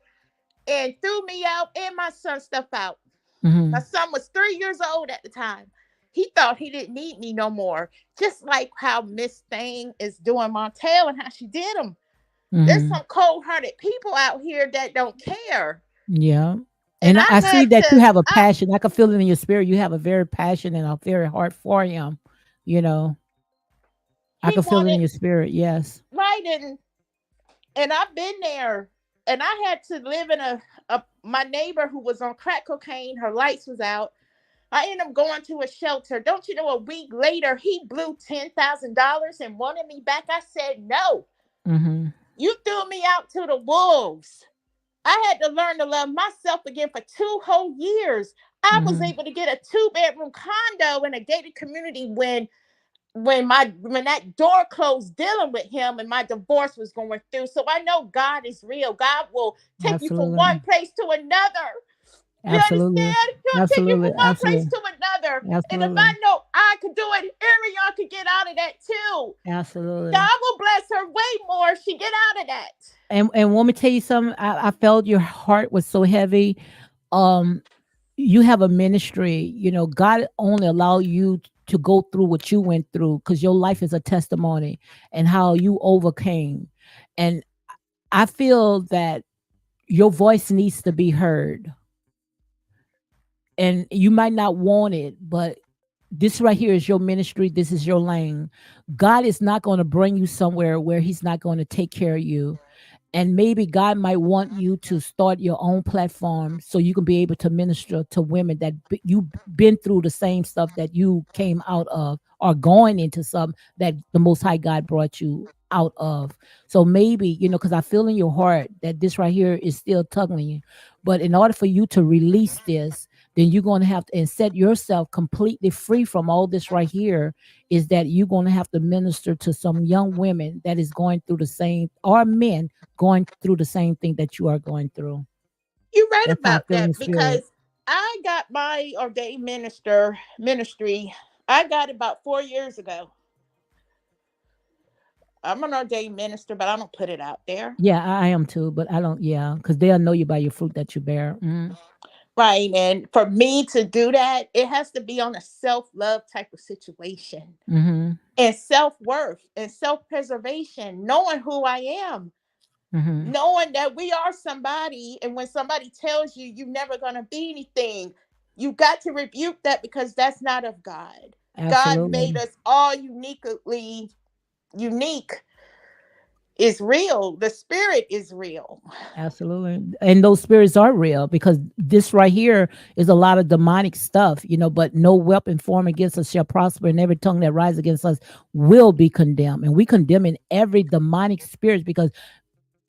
And threw me out and my son's stuff out. My Hmm. son was 3 years old at the time. He thought he didn't need me no more. Just like how Miss Thing is doing Montel and how she did him. There's Hmm. some cold hearted people out here that don't care. Yeah. And And I see that you have a I passion. I can feel it in your spirit. You have a very passion and a very heart for him, you know. I He can feel it in wanted your spirit. Yes. right, and I've been there, and I had to live in a my neighbor who was on crack cocaine. Her lights was out. I ended up going to a shelter. Don't you know? A week later, he blew $10,000 and wanted me back. I said no. Mm-hmm. You threw me out to the wolves. I had to learn to love myself again for 2 whole years. I was Mm-hmm. able to get a 2 bedroom condo in a gated community when that door closed dealing with him and my divorce was going through. So I know God is real. God will take you from one Absolutely. place to another. You Absolutely. understand? He'll take you Absolutely. from one place Absolutely. to another. And if I Absolutely. know I could do it, Ariana could get out of that too. Absolutely. God will bless her way more if she get out of that. And want me to tell you something? I felt your heart was so heavy. Um, you have a ministry. God only allowed you to go through what you went through because your life is a testimony and how you overcame. And I feel that your voice needs to be heard. And you might not want it, but this right here is your ministry. This is your lane. God is not going to bring you somewhere where he's not going to take care of you. And maybe God might want you to start your own platform so you can be able to minister to women that you've been through the same stuff that you came out of, or going into some that the Most High God brought you out of. So maybe, because I feel in your heart that this right here is still tugging you. But in order for you to release this, then you're going to have to and set yourself completely free from all this right here, is that you're going to have to minister to some young women that is going through the same, or men going through the same thing that you are going through. You're right That's how I about feel in the that spirit. because I got my ordained ministry. I got it about 4 years ago. I'm an ordained minister, but I don't put it out there. Yeah, I am too, but I don't. Yeah, because they'll know you by your fruit that you bear. Mm. Right. And for me to do that, it has to be on a self love type of situation Mm-hmm. and self worth and self preservation, knowing who I am, Mm-hmm. knowing that we are somebody. And when somebody tells you you're never going to be anything, you got to rebuke that because that's not of God. God made Absolutely. us all uniquely unique. Is real. The spirit is real. Absolutely. And those spirits are real because this right here is a lot of demonic stuff, but no weapon formed against us shall prosper, and every tongue that rises against us will be condemned. And we condemn in every demonic spirit because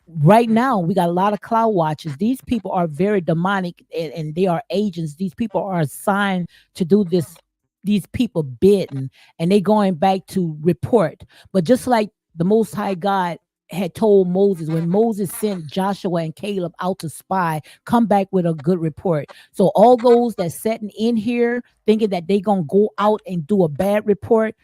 right now we got a lot of cloud watchers. These people are very demonic, and they are agents. These people are assigned to do this, these people bidding, and they going back to report. But just like the Most High God had told Moses, when Moses sent Joshua and Caleb out to spy, come back with a good report. So all those that sitting in here thinking that they gonna go out and do a bad report,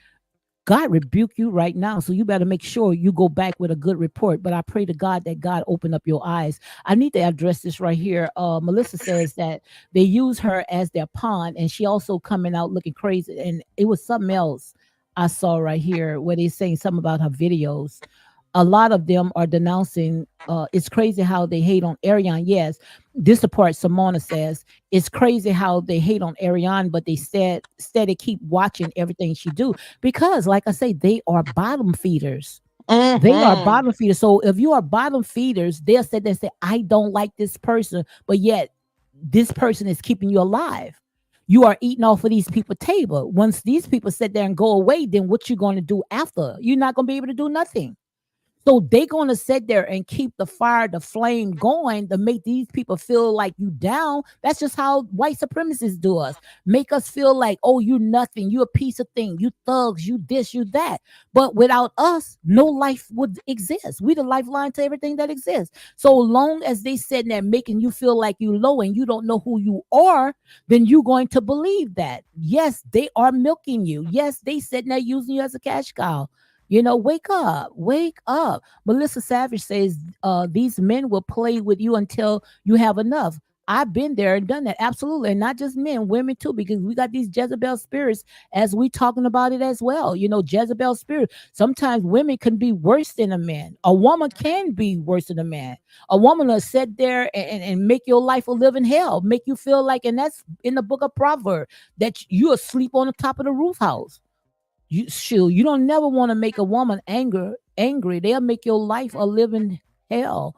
God rebuke you right now. So you better make sure you go back with a good report. But I pray to God that God open up your eyes. I need to address this right here. Melissa says that they use her as their pawn, and she also coming out looking crazy. And it was something else I saw right here where they're saying something about her videos. A lot of them are denouncing. It's crazy how they hate on Ariane. Yes, this the part Simona says. It's crazy how they hate on Ariane, but they steady keep watching everything she do because, like I say, they are bottom feeders. They are Mm-hmm. bottom feeders. So if you are bottom feeders, they'll sit there and say, "I don't like this person," but yet this person is keeping you alive. You are eating off of these people's table. Once these people sit there and go away, then what you going to do after? You're not going to be able to do nothing. So they gonna sit there and keep the fire, the flame going to make these people feel like you down. That's just how white supremacists do us. Make us feel like, oh, you nothing, you a piece of thing, you thugs, you this, you that. But without us, no life would exist. We the lifeline to everything that exists. So long as they sitting there making you feel like you low and you don't know who you are, then you going to believe that. Yes, they are milking you. Yes, they sitting there using you as a cash cow. Wake up, wake up. Melissa Savage says, these men will play with you until you have enough. I've been there and done that. Absolutely. And not just men, women too, because we got these Jezebel spirits as we talking about it as well. Jezebel spirit. Sometimes women can be worse than a man. A woman can be worse than a man. A woman will sit there and make your life a living hell, make you feel like, and that's in the book of Proverbs, that you asleep on the top of the roof house. You don't never want to make a woman angry. They'll make your life a living hell.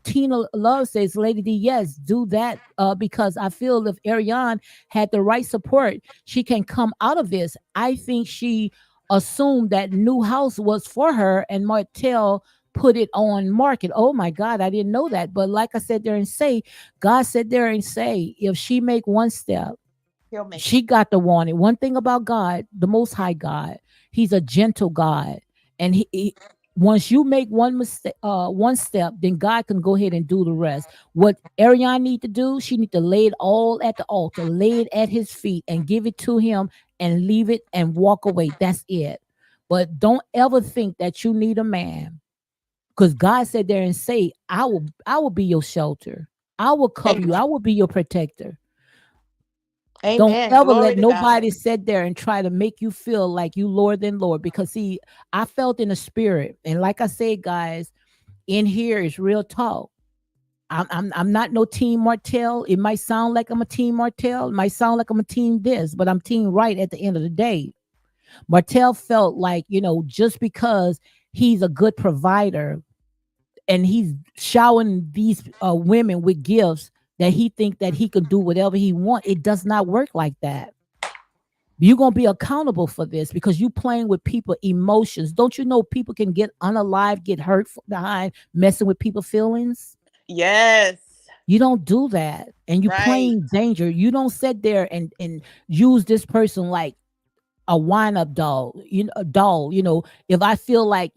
Tina Love says, Lady D, yes, do that. Because I feel if Ariane had the right support, she can come out of this. I think she assumed that new house was for her, and Martell put it on market. Oh my God, I didn't know that. But like I said there and say, God said there and say, if she make one step, He'll make she got the warning. One thing about God, the Most High God, He's a gentle God, and once you make one mistake, one step, then God can go ahead and do the rest. What Ariane need to do, she need to lay it all at the altar, lay it at His feet, and give it to Him, and leave it and walk away. That's it. But don't ever think that you need a man, because God said there and say, I will be your shelter. I will cover Amen. you. I will be your protector. Don't Amen. ever Glory let to God. nobody sit there and try to make you feel like you Lord than Lord. Because see, I felt in the spirit, and like I said, guys, in here is real talk. I'm not no team Martell. It might sound like I'm a team Martell. It might sound like I'm a team this, but I'm team right at the end of the day. Martell felt like, just because he's a good provider and he's showering these women with gifts, that he think that he can do whatever he want. It does not work like that. You're gonna be accountable for this because you playing with people emotions. Don't you know people can get unalive, get hurt behind messing with people feelings? Yes. You don't do that, and you Right. playing danger. You don't sit there and use this person like a wind up doll. A doll. If I feel like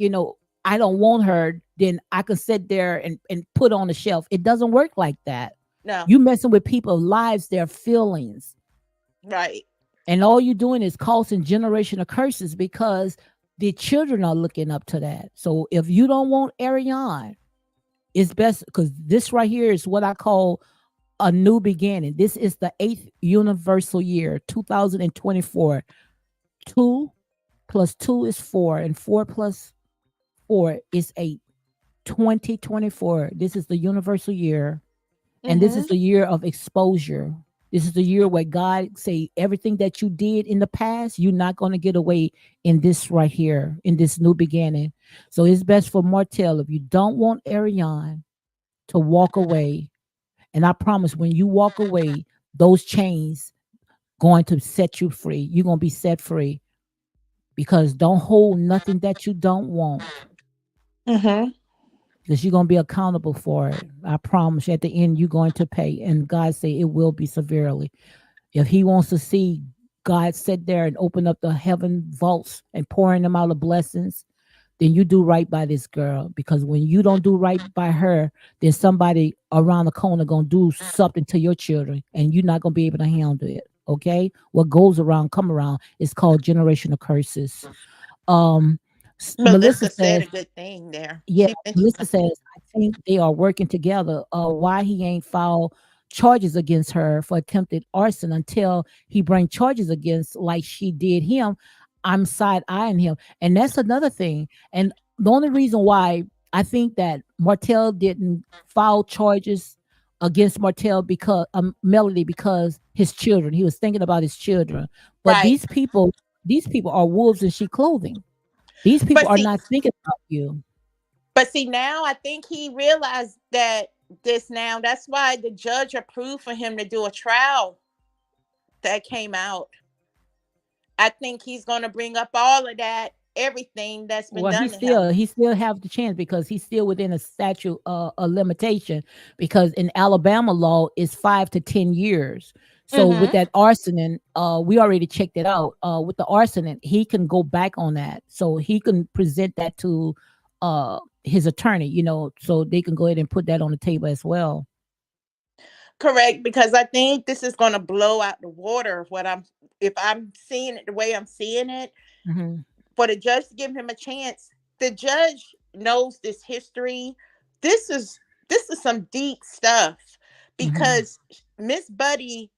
I don't want her, then I can sit there and put on the shelf. It doesn't work like that. No. You messing with people's lives, their feelings. Right. And all you're doing is causing generational curses because the children are looking up to that. So if you don't want Ariane, it's best because this right here is what I call a new beginning. This is the 8th universal year, 2024. 2 plus 2 is 4, and 4 plus 4 is 8. 2024. This is the universal year. And this is Mm-hmm. the year of exposure. This is the year where God say everything that you did in the past, you're not going to get away in this right here, in this new beginning. So it's best for Martell, if you don't want Ariane, to walk away. And I promise when you walk away, those chains going to set you free. You're going to be set free because don't hold nothing that you don't want, Mm-hmm. because you're going to be accountable for it. I promise you, at the end, you're going to pay. And God say it will be severely. If he wants to see God sit there and open up the heaven vaults and pouring them out of blessings, then you do right by this girl. Because when you don't do right by her, then somebody around the corner gonna do something to your children, and you're not gonna be able to handle it. Okay, what goes around come around. It's called generational curses. Um, Melissa Melissa said says, a good thing there. yeah, She mentioned Melissa says, I think they are working together. Why he ain't filed charges against her for attempted arson until he bring charges against like she did him. I'm side eyeing him. And that's another thing. And the only reason why I think that Martell didn't file charges against Martell because Melody, because his children. He was thinking about his children. But right. these people are wolves in sheep clothing. These people But are see, not thinking about you. now I think he realized that this now. That's why the judge approved for him to do a trial that came out. I think he's gonna bring up all of that, everything that's been Well, done to him. he still have the chance because he's still within a statute a limitation, because in Alabama law is 5 to 10 years. So with Mm-hmm. that arson, we already checked it out. With the arson, he can go back on that, so he can present that to his attorney. So they can go ahead and put that on the table as well. Correct, because I think this is gonna blow out the water. What I'm, if I'm seeing it the way I'm seeing it, Hmm. for the judge to give him a chance. The judge knows this history. This is this is some deep stuff Hmm. because Miss Buddy,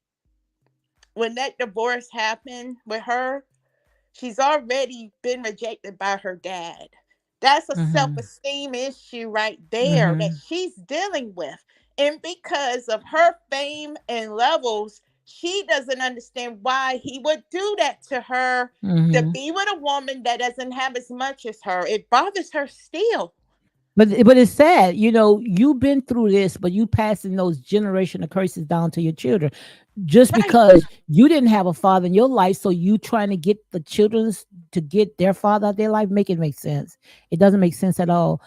when that divorce happened with her, she's already been rejected by her dad. That's a Hmm. self-esteem issue right there that Hmm. she's dealing with. And because of her fame and levels, she doesn't understand why he would do that to her, to Hmm. be with a woman that doesn't have as much as her. It bothers her still. But it's sad, you've been through this, but you passing those generational curses down to your children, just Right. because you didn't have a father in your life, so you trying to get the children's to get their father out of their life. Make it make sense. It doesn't make sense at all.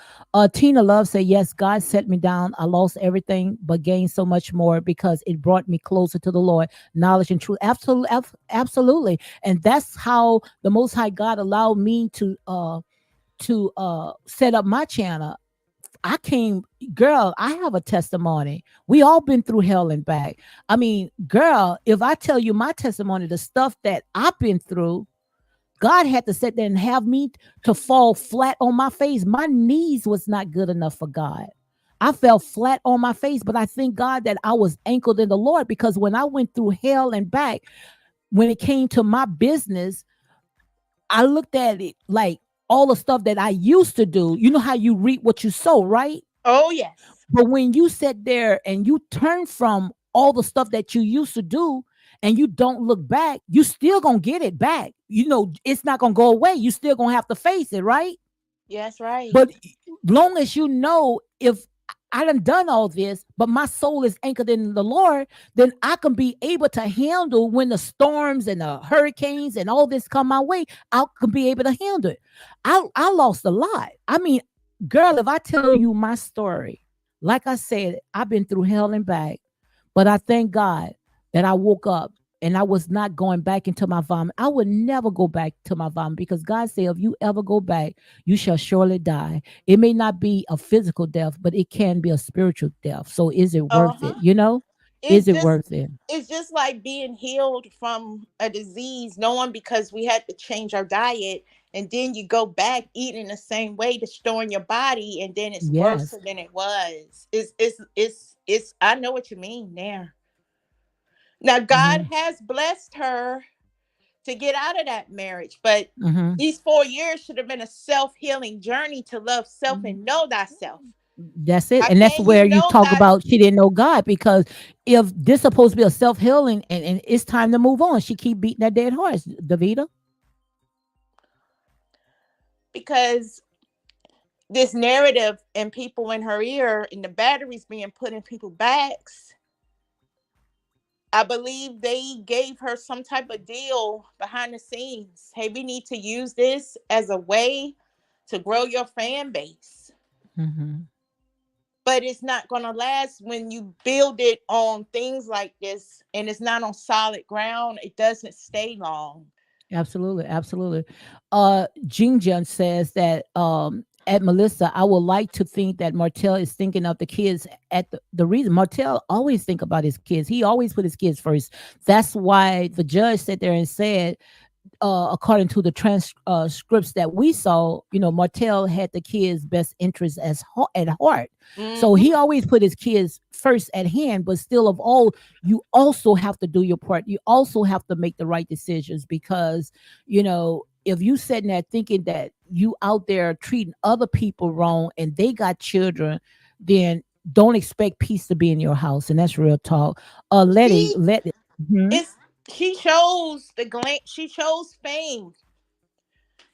Tina Love said, yes, God set me down. I lost everything, but gained so much more because it brought me closer to the Lord, knowledge and truth. Absolutely, absolutely. And that's how the Most High God allowed me to set up my channel. I came, girl, I have a testimony. We all been through hell and back. I mean, girl, if I tell you my testimony, the stuff that I've been through, God had to sit there and have me to fall flat on my face. My knees was not good enough for God. I fell flat on my face, but I thank God that I was anchored in the Lord, because when I went through hell and back, when it came to my business, I looked at it like all the stuff that I used to do. You know how you reap what you sow, right? Oh, yes. But when you sit there and you turn from all the stuff that you used to do and you don't look back, you still gonna get it back. It's not gonna go away. You still gonna have to face it, right? Yes, right. But long as if I done all this, but my soul is anchored in the Lord, then I can be able to handle when the storms and the hurricanes and all this come my way. I can be able to handle it. I lost a lot. I mean, girl, if I tell you my story, like I said, I've been through hell and back, but I thank God that I woke up and I was not going back into my vomit. I would never go back to my vomit, because God said, if you ever go back, you shall surely die. It may not be a physical death, but it can be a spiritual death. So is it worth Uh-huh. it? Is It's it just worth it? it's just like being healed from a disease, knowing because we had to change our diet, and then you go back eating the same way, destroying your body, and then it's worse Yes. than it was. It's I know what you mean there. Now God Hmm. has blessed her to get out of that marriage, but Hmm. these 4 years should have been a self-healing journey to love self and know thyself. That's it. How And that's can you where you know talk thy about she didn't know God, because if this supposed to be a self-healing, and it's time to move on, she keep beating that dead horse, Davita. because this narrative and people in her ear and the batteries being put in people's backs, I believe they gave her some type of deal behind the scenes. Hey, we need to use this as a way to grow your fan base. Hmm. But it's not going to last when you build it on things like this and it's not on solid ground. It doesn't stay long. Absolutely, absolutely. Jingjun says that at Melissa, I would like to think that Martell is thinking of the kids at the reason Martell always think about his kids. He always put his kids first. That's why the judge sat there and said, according to the transcripts that we saw, Martell had the kids' best interests at heart. So Hmm. he always put his kids first at hand. But still, of all, you also have to do your part. You also have to make the right decisions, because if you sitting there thinking that you out there treating other people wrong and they got children, then don't expect peace to be in your house. And that's real talk. Letty, She let it. Mhm. is she chose the glam. She chose fame.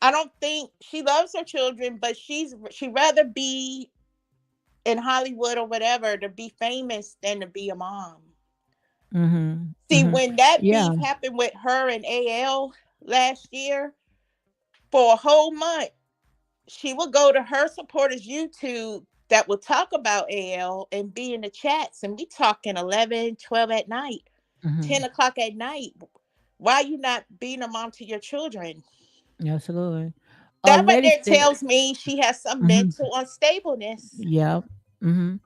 I don't think she loves her children, but she rather be in Hollywood or whatever to be famous than to be a mom. Mhm. See, Mhm. when that Yeah. beef happened with her and AL last year, for a whole month, she would go to her supporters' YouTube that would talk about AL and be in the chats. And we talking 11, 12 at night, 10 Mhm. o'clock at night. Why you not being a mom to your children? Absolutely. That right Letty there said, tells me she has some mhm. mental unstableness. Yeah. Mhm.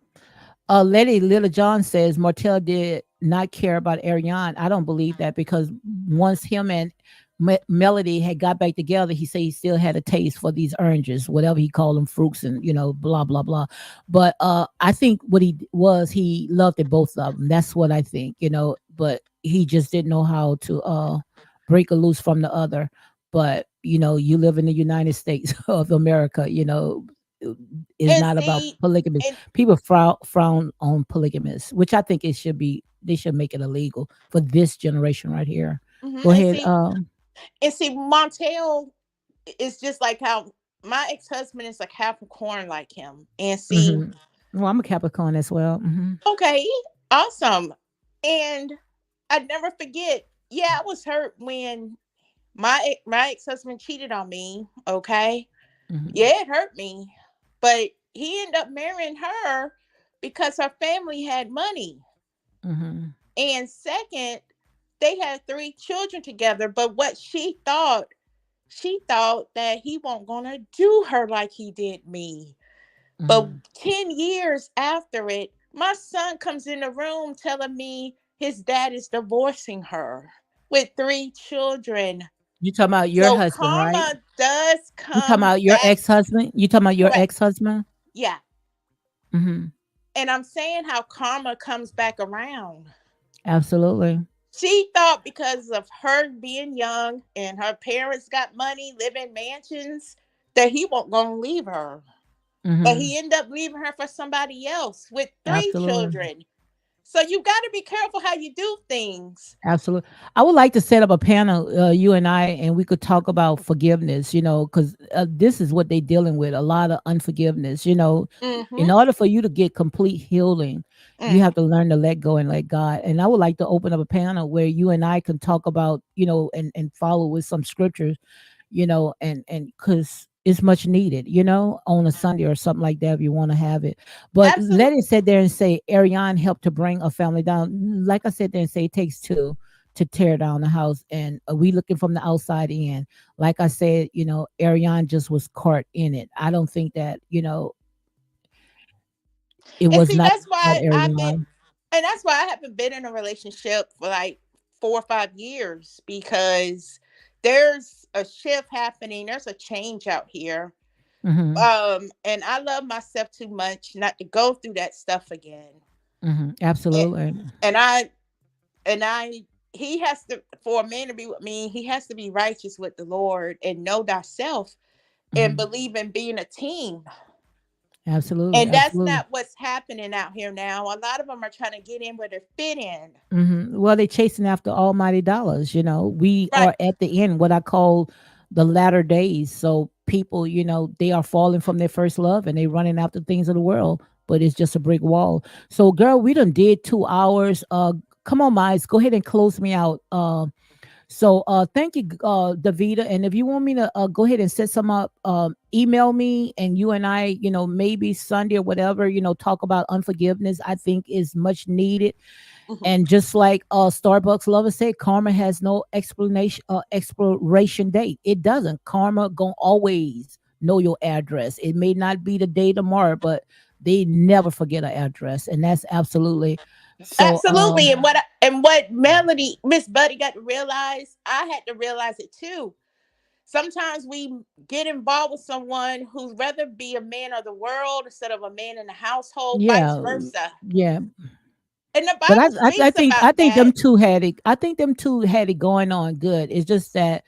Lady Little John says Martell did not care about Ariane. I don't believe that, because once him and Melody had got back together, he said he still had a taste for these oranges, whatever he called them, fruits, and blah blah blah. But I think what he loved it, both of them. That's what I think. But he just didn't know how to break a loose from the other. But you live in the United States of America. is And not about see, polygamy. and People frown on polygamists, which I think it should be. They should make it illegal for this generation right here. mhm, Go ahead. and see, Montel is just like how my ex husband is a Capricorn like him. And see, Mhm. Well, I'm a Capricorn as well. okay, awesome. And I never forget. Yeah, I was hurt when my ex husband cheated on me. Okay, Mhm. yeah, it hurt me, but he ended up marrying her because her family had money. Mhm. And second, they had three children together. But what she thought that he wasn't gonna do her like he did me. But Mhm. 10 years after it, my son comes in the room telling me his dad is divorcing her with three children. You talking about your So husband, right? karma does You talking come about your back. ex-husband? You talking about your Correct. ex-husband? Yeah. Mhm. And I'm saying how karma comes back around. Absolutely. She thought because of her being young and her parents got money, live in mansions, that he wasn't going to leave her. But Mhm. he ended up leaving her for somebody else with three Absolutely. children. So you got to be careful how you do things. Absolutely. I would like to set up a panel, you and I, and we could talk about forgiveness, because this is what they're dealing with, a lot of unforgiveness. In Mm-hmm. order for you to get complete healing, you have Mm. to learn to let go and let God. And I would like to open up a panel where you and I can talk about, and follow with some scriptures, and because it's much needed, on a Sunday or something like that if you want to have it. But let it Absolutely. sit there and say Ariane helped to bring a family down. Like I said there and say it takes two to tear down the house, and we looking from the outside in. Like I said, Ariane just was caught in it. I don't think that it And was see, not that's about why Ariane. I haven't been in a relationship for like 4 or 5 years because there's a shift happening. There's a change out here. Hmm. And I love myself too much not to go through that stuff again. Hmm. And, Absolutely. and I and I he has to, for a man to be with me, he has to be righteous with the Lord and know thyself and Hmm. believe in being a team. Absolutely. And that's Absolutely. not what's happening out here now. A lot of them are trying to get in where they fit in. Well, they're chasing after almighty dollars. We Right. are at the end, what I call the latter days. So people, they are falling from their first love and they running after things of the world, but it's just a brick wall. So, girl, we done did 2 hours. Come on, Miles, go ahead and close me out. Thank you, Davita. And if you want me to go ahead and set some up, email me and you and I, maybe Sunday or whatever, talk about unforgiveness. I think is much needed. Mhm. And just like Starbucks lovers say, karma has no expiration date. It doesn't. Karma gonna always know your address. It may not be the day tomorrow, but they never forget an address, and that's absolutely so. Absolutely. And what Melody, Miss Buddy got to realize, I had to realize it too. Sometimes we get involved with someone who'd rather be a man of the world instead of a man in the household, vice Yeah, versa. yeah. And the But I, Bible I, I speaks think about I think that. them two had it. I think them two had it going on good. It's just that,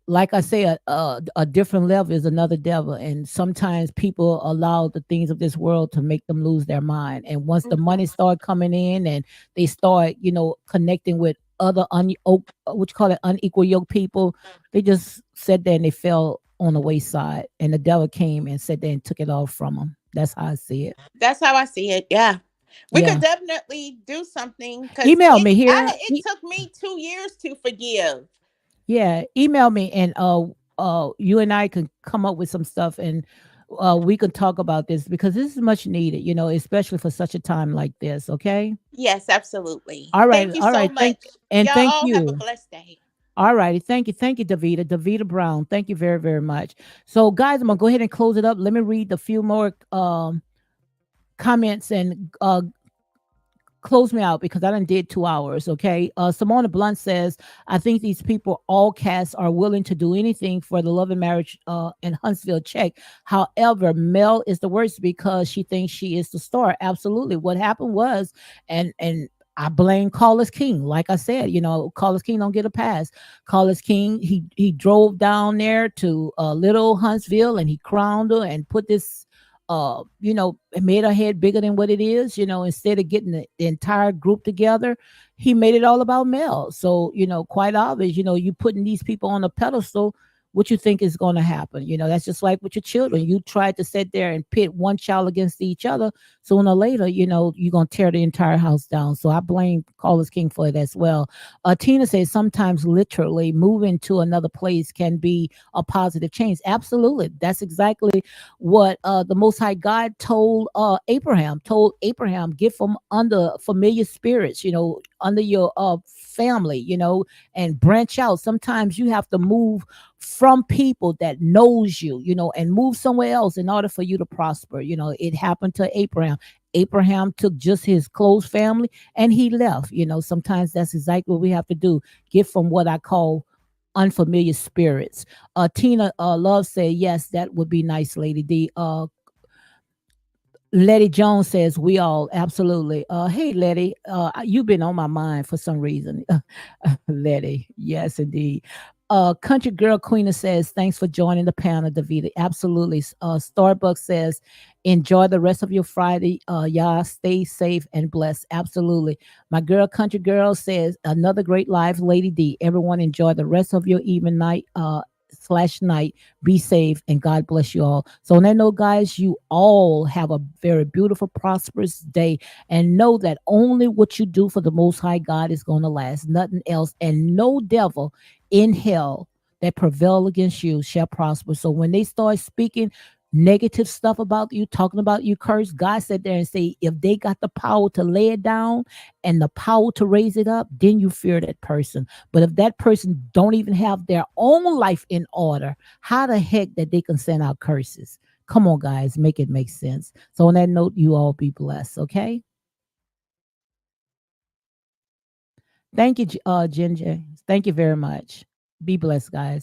like I say, a different level is another devil, and sometimes people allow the things of this world to make them lose their mind. And once the Mhm. money start coming in, and they start, connecting with other what you call it, unequal yoke people, they just sat there and they fell on the wayside, and the devil came and sat there and took it all from them. That's how I see it. That's how I see it. Yeah. We could Yeah, definitely do something because email me here. it took me 2 years to forgive. Yeah, email me and you and I can come up with some stuff and we can talk about this because this is much needed, especially for such a time like this, okay? Yes, absolutely. All right, Thank you all so right. much. Y'all Thank all have a you. blessed day. All righty. Thank you. Thank you, Davita. Davita Brown. Thank you very, very much. So guys, I'm gonna go ahead and close it up. Let me read the few more comments and close me out because I done did 2 hours. Okay. Simona Blunt says, I think these people, all castes, are willing to do anything for the love and marriage in Huntsville check. However, Mel is the worst because she thinks she is the star. Absolutely. What happened was, and I blame Carlos King. Like I said, Carlos King don't get a pass. Carlos King, he drove down there to little Huntsville and he crowned her and put this it made her head bigger than what it is. Instead of getting the entire group together, he made it all about Mel. So, quite obvious, you putting these people on a pedestal. What you think is going to happen? That's just like with your children. You try to sit there and pit one child against each other. Sooner or later, you're going to tear the entire house down. So I blame Carlos King for it as well. Tina says sometimes literally moving to another place can be a positive change. Absolutely. That's exactly what the Most High God told Abraham, get from under familiar spirits, under your family, and branch out. Sometimes you have to move from people that knows you, and move somewhere else in order for you to prosper. It happened to Abraham. Abraham took just his close family and he left. Sometimes that's exactly what we have to do. Get from what I call unfamiliar spirits. Tina Love said, yes, that would be nice, Lady D. Letty Jones says, we all absolutely. Hey, Letty, you've been on my mind for some reason. Letty, yes, indeed. Country Girl Queen says, thanks for joining the panel, Davida. Absolutely. Starbucks says, enjoy the rest of your Friday. Y'all stay safe and blessed. Absolutely. My girl, Country Girl says, another great live, Lady D. Everyone enjoy the rest of your evening night. Slash night. Be safe and God bless you all. So, on that note, guys, you all have a very beautiful, prosperous day, and know that only what you do for the Most High God is going to last, nothing else, and no devil in hell that prevail against you shall prosper. So, when they start speaking negative stuff about you, talking about you, curse, God said there and say, if they got the power to lay it down and the power to raise it up, then you fear that person. But if that person don't even have their own life in order, how the heck that they can send out curses? Come on, guys, make it make sense. So on that note, you all be blessed, okay? Thank you, Ginger. Thank you very much. Be blessed, guys.